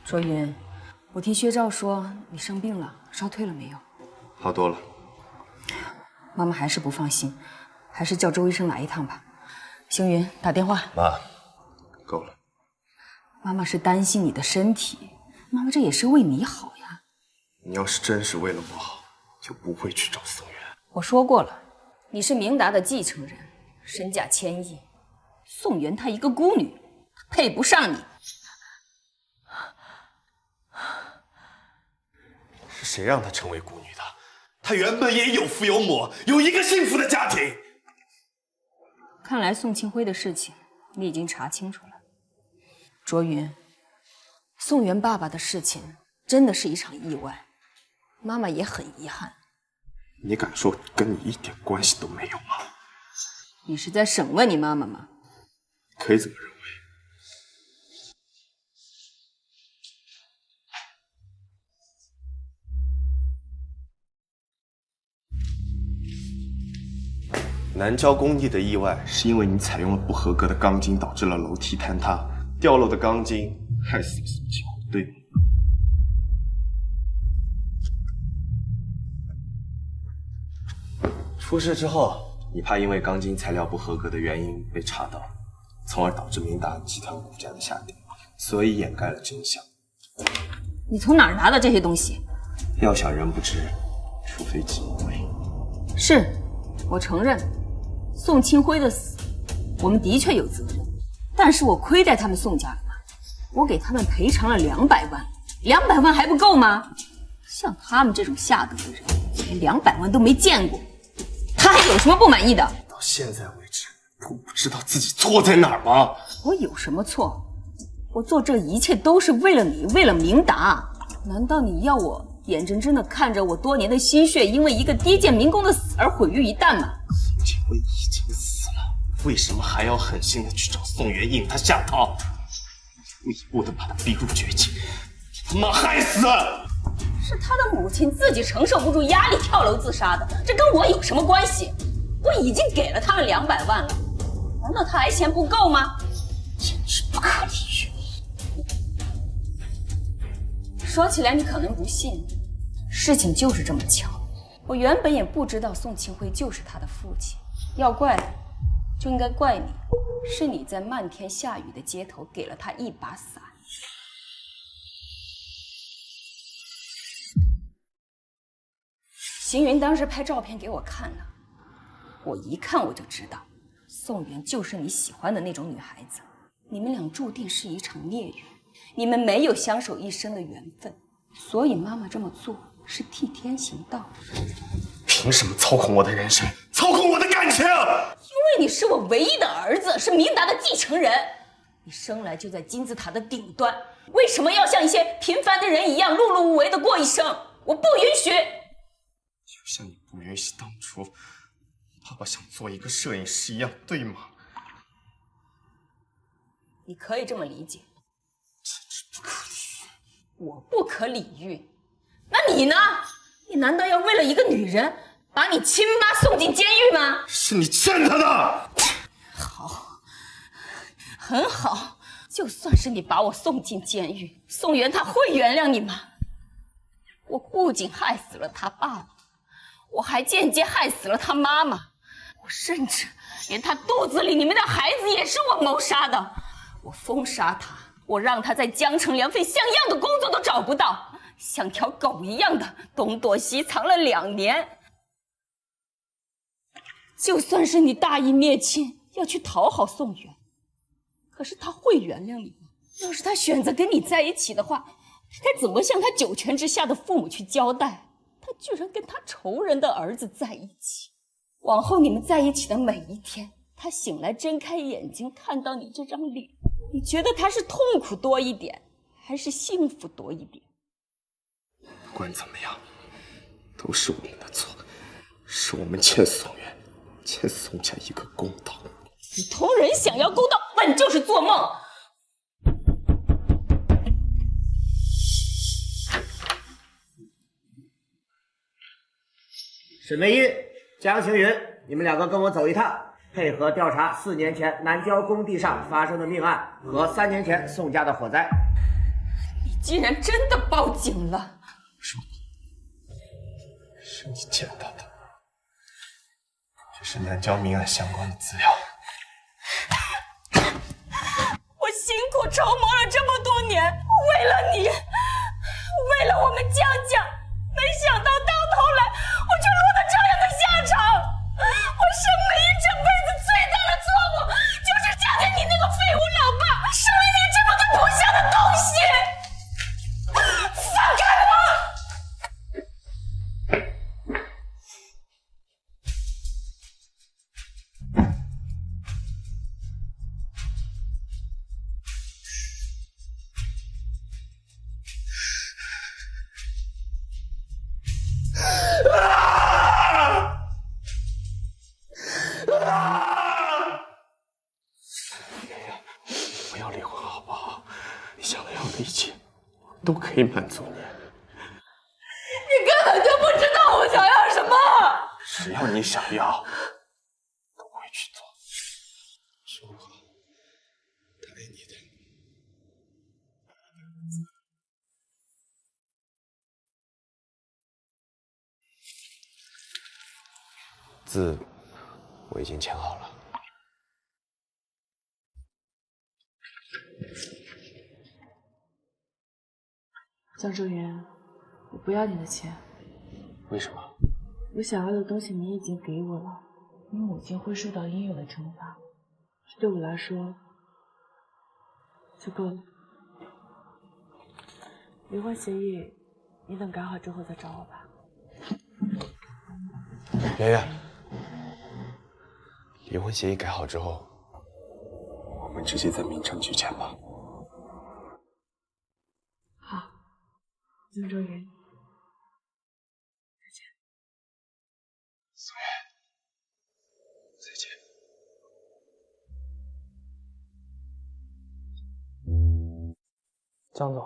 [SPEAKER 10] 卓云，我听薛照说你生病了，烧退了没有？
[SPEAKER 1] 好多了。
[SPEAKER 10] 妈妈还是不放心，还是叫周医生来一趟吧。星云，打电话。
[SPEAKER 1] 妈，够了。
[SPEAKER 10] 妈妈是担心你的身体，妈妈这也是为你好呀。
[SPEAKER 1] 你要是真是为了我好，就不会去找宋元。
[SPEAKER 10] 我说过了，你是明达的继承人，身价1000亿。宋元她一个孤女，配不上你。
[SPEAKER 1] 是谁让她成为孤女的？她原本也有父有母，有一个幸福的家庭。
[SPEAKER 10] 看来宋庆辉的事情你已经查清楚了。卓云，宋元爸爸的事情真的是一场意外，妈妈也很遗憾。
[SPEAKER 1] 你敢说跟你一点关系都没有吗？
[SPEAKER 10] 你是在审问你妈妈吗？
[SPEAKER 1] 可以这么认为。南郊工地的意外，是因为你采用了不合格的钢筋，导致了楼梯坍塌。掉落的钢筋害死了宋庆辉，对吗？出事之后，你怕因为钢筋材料不合格的原因被查到，从而导致明达集团股价的下跌，所以掩盖了真相。
[SPEAKER 11] 你从哪儿拿的这些东西？
[SPEAKER 1] 要想人不知，除非己莫为。
[SPEAKER 11] 是，我承认，宋清辉的死，我们的确有责任。但是我亏待他们宋家了吗？我给他们赔偿了200万，200万还不够吗？像他们这种下等的人，连200万都没见过，他还有什么不满意的？
[SPEAKER 1] 到现在为止，都不知道自己错在哪儿吗？
[SPEAKER 11] 我有什么错？我做这一切都是为了你，为了明达。难道你要我眼睁睁地看着我多年的心血因为一个低贱民工的死而毁于一旦吗？
[SPEAKER 1] 宋庆辉已经死了，为什么还要狠心的去找宋元引他下套，一步一步的把他逼入绝境，他妈害死！
[SPEAKER 11] 是他的母亲自己承受不住压力跳楼自杀的，这跟我有什么关系？我已经给了他们200万了，难道他还嫌不够吗？
[SPEAKER 1] 简直不可理喻！
[SPEAKER 11] 说起来你可能不信，事情就是这么巧。我原本也不知道宋庆辉就是他的父亲，要怪就应该怪你，是你在漫天下雨的街头给了他一把伞。邢云当时拍照片给我看了，我一看我就知道，宋元就是你喜欢的那种女孩子，你们俩注定是一场孽缘，你们没有相守一生的缘分，所以妈妈这么做是替天行道。
[SPEAKER 1] 凭什么操控我的人生，操控我的感情？因
[SPEAKER 11] 为你是我唯一的儿子，是明达的继承人，你生来就在金字塔的顶端，为什么要像一些平凡的人一样碌碌无为的过一生？我不允许！
[SPEAKER 1] 就像你不允许当初爸爸想做一个摄影师一样，对吗？
[SPEAKER 11] 你可以这么理解，
[SPEAKER 1] 简直不可理喻。
[SPEAKER 11] 我不可理喻，那你呢？你难道要为了一个女人把你亲妈送进监狱吗？
[SPEAKER 1] 是你欠她的。
[SPEAKER 11] 好，很好，就算是你把我送进监狱，宋元他会原谅你吗？我不仅害死了他爸爸，我还间接害死了他妈妈，我甚至连他肚子里你们的孩子也是我谋杀的。我封杀他，我让他在江城连份像样的工作都找不到，像条狗一样的东躲西藏了2年。就算是你大义灭亲，要去讨好宋元，可是他会原谅你吗？要是他选择跟你在一起的话，该怎么向他9泉之下的父母去交代？他居然跟他仇人的儿子在一起，往后你们在一起的每一天，他醒来睁开眼睛看到你这张脸，你觉得他是痛苦多一点，还是幸福多一点？
[SPEAKER 1] 不管怎么样，都是我们的错，是我们欠宋元，欠宋家一个公道。
[SPEAKER 11] 你同人想要公道，本就是做梦。
[SPEAKER 7] 沈梅英、江晴云，你们2个跟我走一趟，配合调查4年前南郊工地上发生的命案和3年前宋家的火灾。
[SPEAKER 11] 你竟然真的报警了！
[SPEAKER 1] 是你捡到的，这是南郊命案相关的资料。
[SPEAKER 11] 我辛苦筹谋了这么多年，为了你，为了我们江家，没想到到头来我却落得这样的下场。我沈梅英这辈子最大的错误就是嫁给你那个废物老爸，生了你这么个不孝的东西。放开我！
[SPEAKER 1] 不要离婚好不好？你想要的一切都可以满足你。
[SPEAKER 11] 你根本就不知道我想要什么。
[SPEAKER 1] 只要你想要，都会去做。说好，答应你的，
[SPEAKER 4] 字我已经签好了。
[SPEAKER 6] 江周云，我不要你的钱。
[SPEAKER 4] 为什么？
[SPEAKER 6] 我想要的东西你已经给我了，你母亲会受到应有的惩罚，这对我来说就够了。离婚协议，你等改好之后再找我吧。
[SPEAKER 4] 圆圆，离婚协议改好之后，我们直接在民政局签吧。
[SPEAKER 6] 好，江周云。
[SPEAKER 4] 苏月，再见。
[SPEAKER 3] 江总，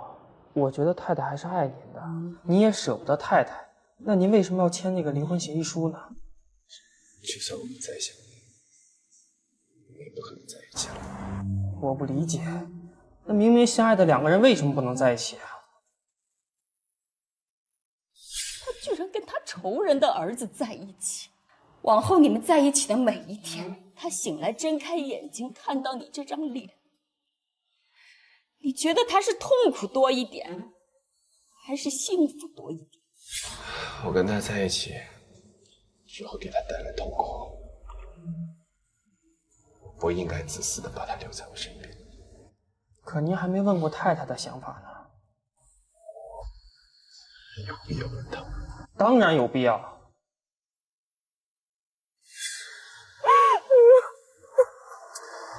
[SPEAKER 3] 我觉得太太还是爱您的，你也舍不得太太，那您为什么要签那个离婚协议书呢？
[SPEAKER 4] 就算我们再想，也不可能在一起了。
[SPEAKER 3] 我不理解，那明明相爱的两个人为什么不能在一起啊？
[SPEAKER 11] 他居然跟他仇人的儿子在一起，往后你们在一起的每一天，他醒来睁开眼睛看到你这张脸，你觉得他是痛苦多一点，还是幸福多一点？
[SPEAKER 4] 我跟他在一起，只会给他带来痛苦。我不应该自私的把他留在我身边。
[SPEAKER 3] 可您还没问过太太的想法呢。
[SPEAKER 4] 有必要问他？
[SPEAKER 3] 当然有必要。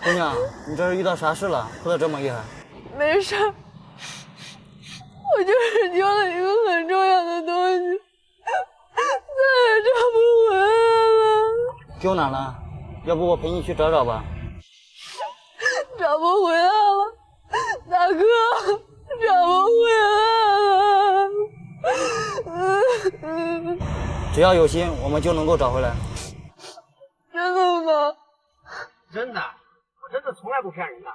[SPEAKER 15] 姑娘，你这是遇到啥事了？哭得这么厉害？
[SPEAKER 2] 没事，我就是丢了一个很重要的东西，再也找不回来了。
[SPEAKER 15] 丢哪了？要不我陪你去找找吧。
[SPEAKER 2] 找不回来了，大哥，找不回来了。
[SPEAKER 15] 只要有心，我们就能够找回来。
[SPEAKER 2] 真的吗？
[SPEAKER 7] 真的，我真的从来不骗人的。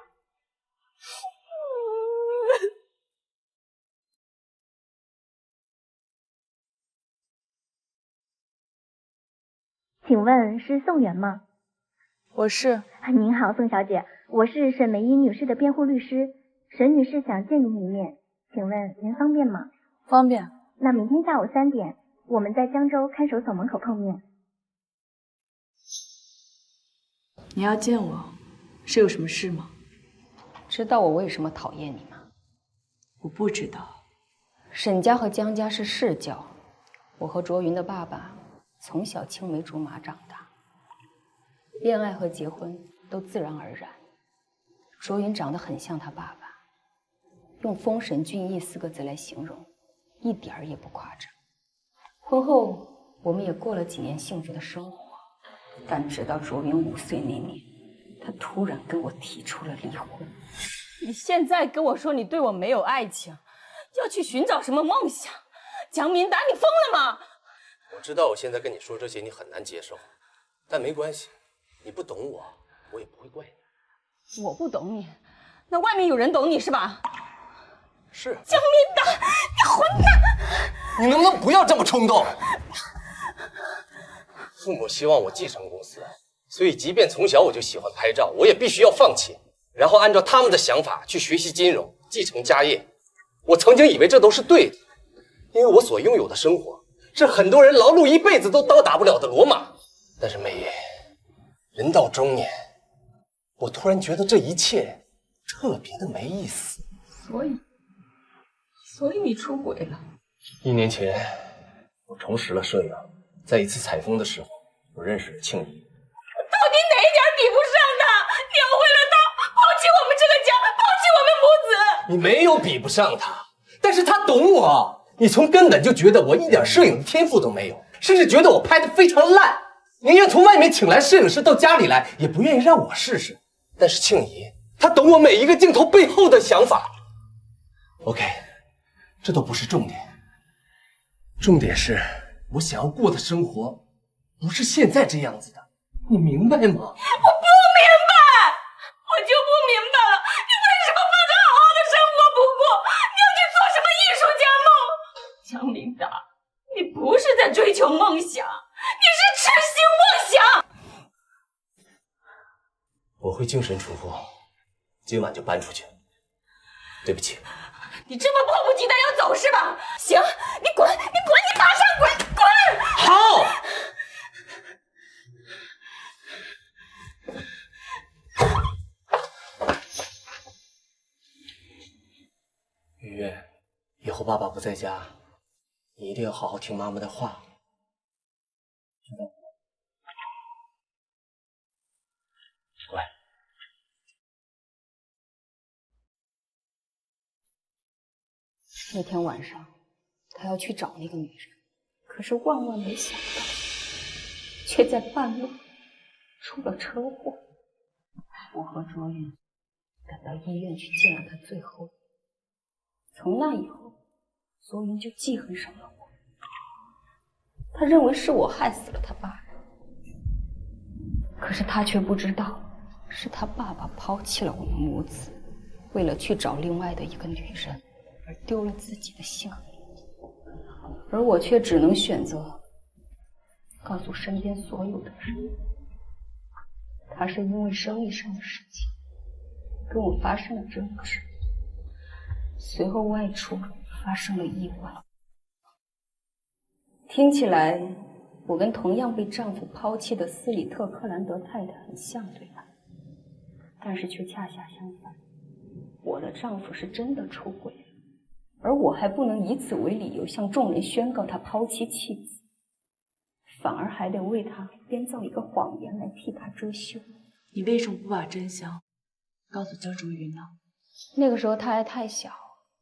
[SPEAKER 9] 请问是宋媛吗？
[SPEAKER 2] 我是。
[SPEAKER 9] 您好，宋小姐，我是沈梅英女士的辩护律师，沈女士想见您一面，请问您方便吗？
[SPEAKER 2] 方便。
[SPEAKER 9] 那明天下午3点，我们在江州看守所门口碰面。
[SPEAKER 6] 你要见我，是有什么事吗？
[SPEAKER 11] 知道我为什么讨厌你吗？
[SPEAKER 6] 我不知道。
[SPEAKER 11] 沈家和江家是世交，我和卓云的爸爸从小青梅竹马长大，恋爱和结婚都自然而然。卓云长得很像他爸爸，用丰神俊逸4个字来形容，一点儿也不夸张。婚后我们也过了几年幸福的生活，但直到卓云5岁那年，他突然跟我提出了离婚。你现在跟我说你对我没有爱情，要去寻找什么梦想？江明达，你疯了吗？
[SPEAKER 22] 我知道我现在跟你说这些你很难接受，但没关系，你不懂我，我也不会怪你。
[SPEAKER 11] 我不懂你，那外面有人懂你是吧？
[SPEAKER 22] 是。
[SPEAKER 11] 江明达，你混蛋！
[SPEAKER 22] 你能不能不要这么冲动？父母希望我继承公司，所以即便从小我就喜欢拍照，我也必须要放弃，然后按照他们的想法去学习金融，继承家业。我曾经以为这都是对的，因为我所拥有的生活是很多人劳碌一辈子都到达不了的罗马。但是媚爷，人到中年，我突然觉得这一切特别的没意思。
[SPEAKER 11] 所以你出轨了
[SPEAKER 22] ？1年前，我重拾了摄影，在一次采风的时候，我认识了庆怡。
[SPEAKER 11] 到底哪一点比不上他？你要为了他抛弃我们这个家，抛弃我们母子？
[SPEAKER 22] 你没有比不上他，但是他懂我。你从根本就觉得我一点摄影的天赋都没有，甚至觉得我拍的非常烂，宁愿从外面请来摄影师到家里来，也不愿意让我试试。但是庆怡，她懂我每一个镜头背后的想法。OK， 这都不是重点，重点是我想要过的生活不是现在这样子的，你明白吗？我不明白，我就
[SPEAKER 11] 不明白了，你为什么放着好好的生活不过，你要去做什么艺术家梦？江明达，你不是在追求梦想，你是痴心妄想。
[SPEAKER 22] 我会精神嘱咐，今晚就搬出去。对不起。
[SPEAKER 11] 你这么迫不及待要走是吧？行，你滚，你滚，你马上滚，滚！
[SPEAKER 22] 好。雨月，以后爸爸不在家，你一定要好好听妈妈的话。乖。
[SPEAKER 10] 那天晚上，他要去找那个女人，可是万万没想到，却在半路出了车祸。我和卓云赶到医院去见了他最后。从那以后，卓云就记恨上了我。他认为是我害死了他爸，可是他却不知道，是他爸爸抛弃了我们母子，为了去找另外的一个女人，而丢了自己的性命。而我却只能选择告诉身边所有的人，他是因为生意上的事情跟我发生了争执，随后外出发生了意外。听起来我跟同样被丈夫抛弃的斯里特克兰德太太很像，对吧？但是却恰恰相反，我的丈夫是真的出轨了，而我还不能以此为理由向众人宣告他抛妻弃子，反而还得为他编造一个谎言来替他遮羞。
[SPEAKER 6] 你为什么不把真相告诉江卓云呢？
[SPEAKER 10] 那个时候他还太小，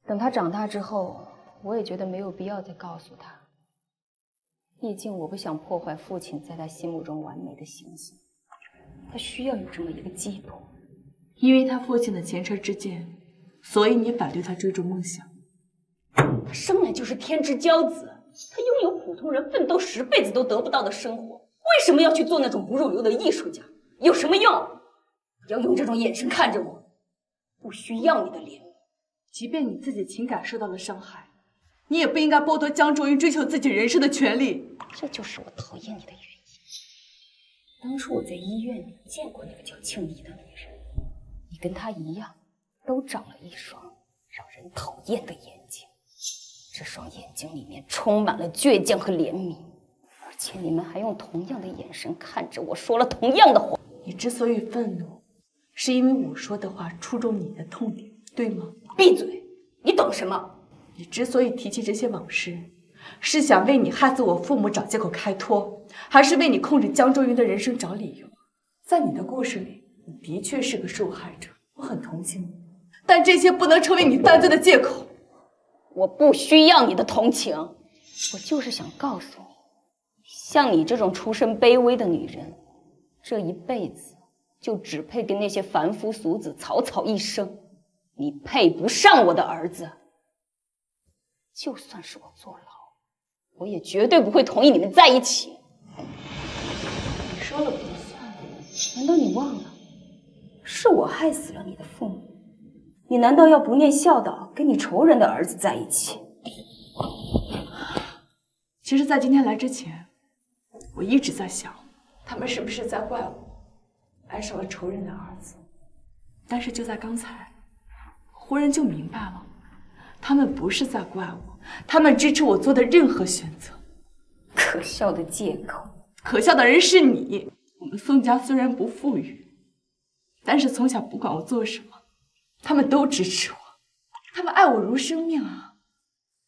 [SPEAKER 10] 等他长大之后，我也觉得没有必要再告诉他。毕竟我不想破坏父亲在他心目中完美的形象，他需要有这么一个寄托。
[SPEAKER 6] 因为他父亲的前车之鉴，所以你反对他追逐梦想。
[SPEAKER 10] 他生来就是天之骄子，他拥有普通人奋斗10辈子都得不到的生活，为什么要去做那种不入流的艺术家？有什么用？不要用这种眼神看着我，不需要你的怜悯。
[SPEAKER 6] 即便你自己情感受到了伤害，你也不应该剥夺江卓云追求自己人生的权利。
[SPEAKER 10] 这就是我讨厌你的原因。当初我在医院里见过那个叫庆怡的女人，你跟她一样，都长了一双让人讨厌的眼睛。这双眼睛里面充满了倔强和怜悯，而且你们还用同样的眼神看着我，说了同样的话。
[SPEAKER 6] 你之所以愤怒，是因为我说的话触中你的痛点，对吗？
[SPEAKER 10] 闭嘴！你懂什么？
[SPEAKER 6] 你之所以提起这些往事，是想为你害死我父母找借口开脱，还是为你控制江卓云的人生找理由？在你的故事里，你的确是个受害者，我很同情你，但这些不能成为你犯罪的借口。
[SPEAKER 10] 我不需要你的同情，我就是想告诉你，像你这种出身卑微的女人，这一辈子就只配跟那些凡夫俗子草草一生，你配不上我的儿子。就算是我坐牢，我也绝对不会同意你们在一起。你说了不就算了？难道你忘了，是我害死了你的父母？你难道要不念孝道，跟你仇人的儿子在一起？
[SPEAKER 6] 其实，在今天来之前，我一直在想，他们是不是在怪我爱上了仇人的儿子？但是就在刚才，忽然就明白了，他们不是在怪我，他们支持我做的任何选择。
[SPEAKER 10] 可笑的借口！
[SPEAKER 6] 可笑的人是你。我们宋家虽然不富裕，但是从小不管我做什么，他们都支持我，他们爱我如生命啊，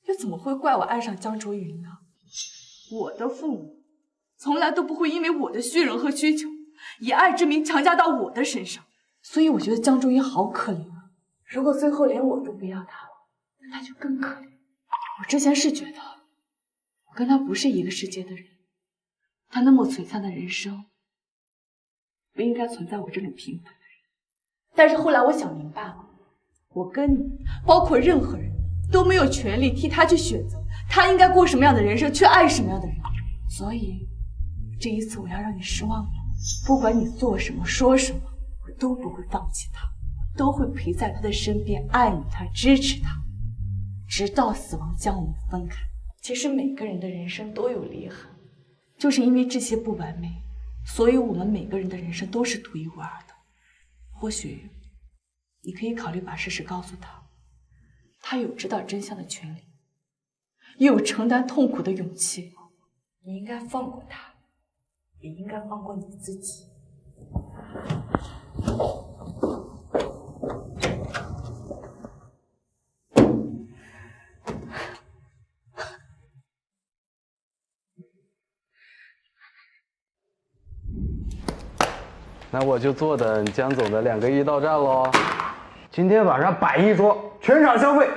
[SPEAKER 6] 又怎么会怪我爱上江卓云呢？我的父母从来都不会因为我的虚荣和需求，以爱之名强加到我的身上，所以我觉得江卓云好可怜啊。如果最后连我都不要他了，那他就更可怜。我之前是觉得我跟他不是一个世界的人，他那么璀璨的人生不应该存在我这种平凡的人。但是后来我想明白了，我跟你，包括任何人都没有权利替他去选择他应该过什么样的人生，去爱什么样的人。所以这一次我要让你失望了，不管你做什么说什么，我都不会放弃他，我都会陪在他的身边，爱你他，支持他，直到死亡将我们分开。其实每个人的人生都有裂痕，就是因为这些不完美，所以我们每个人的人生都是独一无二的。或许你可以考虑把事实告诉他，他有知道真相的权利，也有承担痛苦的勇气。你应该放过他，也应该放过你自己。
[SPEAKER 16] 那我就坐等江总的2个亿到账喽。今天晚上100亿桌，全场消费，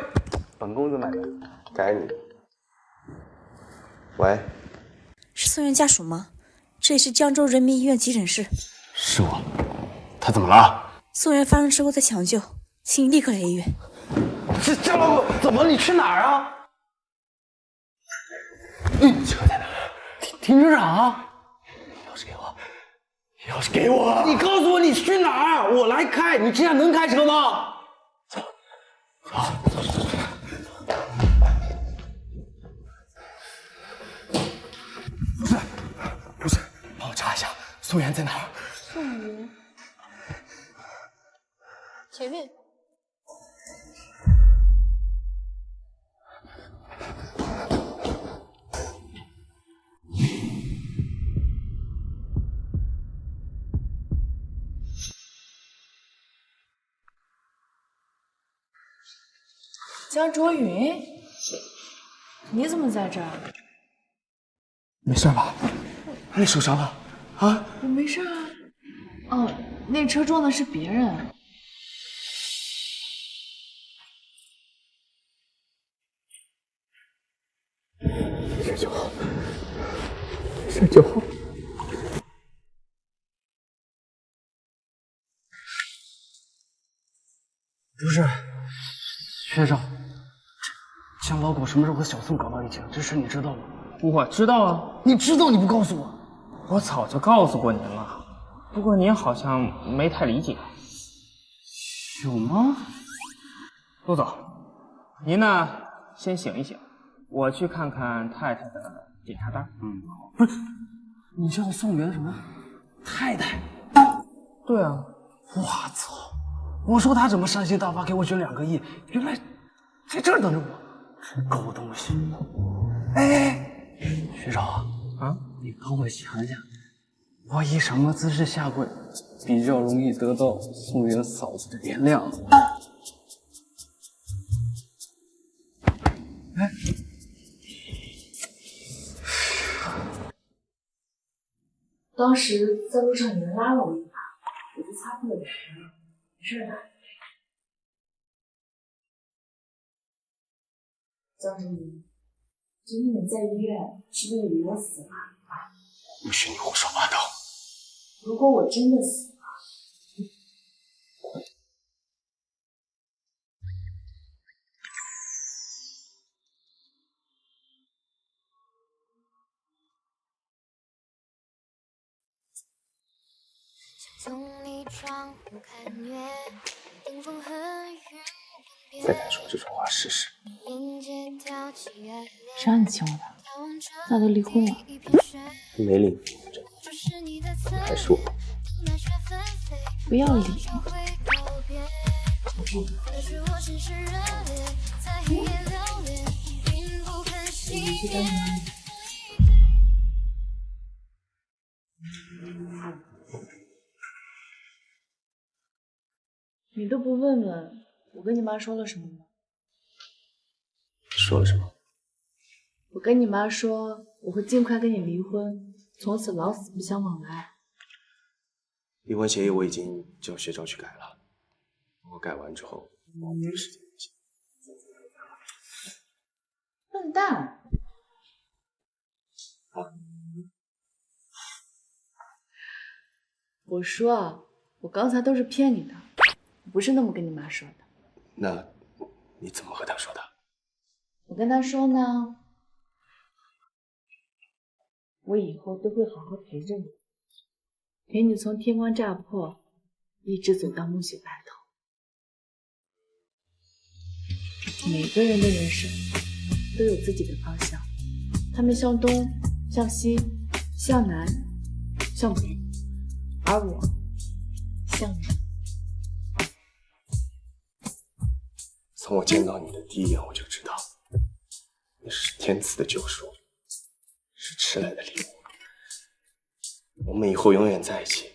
[SPEAKER 16] 本公子买单。该你。喂，
[SPEAKER 13] 是宋元家属吗？这里是江州人民医院急诊室。
[SPEAKER 1] 是我。他怎么了？
[SPEAKER 13] 宋元发生车祸在抢救，请你立刻来医院。
[SPEAKER 16] 江老板，怎么？你去哪儿啊？车在哪？停车场。钥匙给我。钥匙给我！你告诉我你去哪儿，我来开。你这样能开车吗？走，走。不是，帮我查一下宋元在哪儿。
[SPEAKER 13] 宋元，前面。
[SPEAKER 6] 江卓云，你怎么在这儿？
[SPEAKER 16] 没事吧？你受伤了啊？
[SPEAKER 6] 我没事啊。哦，那车撞的是别人。
[SPEAKER 16] 事就好，事就好。不是，学长，江老狗什么时候和小宋搞到一起了？这事你知道吗？
[SPEAKER 3] 我知道啊。
[SPEAKER 16] 你知道你不告诉我？
[SPEAKER 3] 我早就告诉过您了，不过您好像没太理解。
[SPEAKER 16] 有吗？
[SPEAKER 3] 陆总，您呢先醒一醒，我去看看太太的检查单。
[SPEAKER 16] 不是，你叫宋元什么？太太？
[SPEAKER 3] 对啊。
[SPEAKER 16] 我操！我说他怎么善心大发给我捐2个亿，原来在这儿等着我，这狗东西！哎，学长啊，你帮我想想，我以什么姿势下跪比较容易得到宋元嫂子的原谅？哎，
[SPEAKER 6] 当时在路上有人拉了我一把，我就擦破了脸皮了，没事的。江哲宇，今天你在医院是为了以我死吗？
[SPEAKER 1] 不许你胡说八道！
[SPEAKER 6] 如果我真的死了，
[SPEAKER 1] 太太说这种话试试。
[SPEAKER 6] 谁让你请我的？咱都离婚了。
[SPEAKER 1] 没理你，还是我。
[SPEAKER 6] 不要理。你都不问问我跟你妈说了什么吗？
[SPEAKER 1] 说了什么？
[SPEAKER 6] 我跟你妈说我会尽快跟你离婚，从此老死不相往来。
[SPEAKER 1] 离婚协议我已经叫学长去改了，我改完之后，我没时间。
[SPEAKER 6] 笨蛋！我说啊，我刚才都是骗你的，不是那么跟你妈说的。
[SPEAKER 1] 那你怎么和她说的？
[SPEAKER 6] 我跟她说呢，我以后都会好好陪着你，陪你从天光乍破一直走到暮雪白头。每个人的人生都有自己的方向，他们向东，向西，向南，向北，而我向南，
[SPEAKER 1] 从我见到你的第一眼，我就知道，你是天赐的救赎，是迟来的礼物。我们以后永远在一起，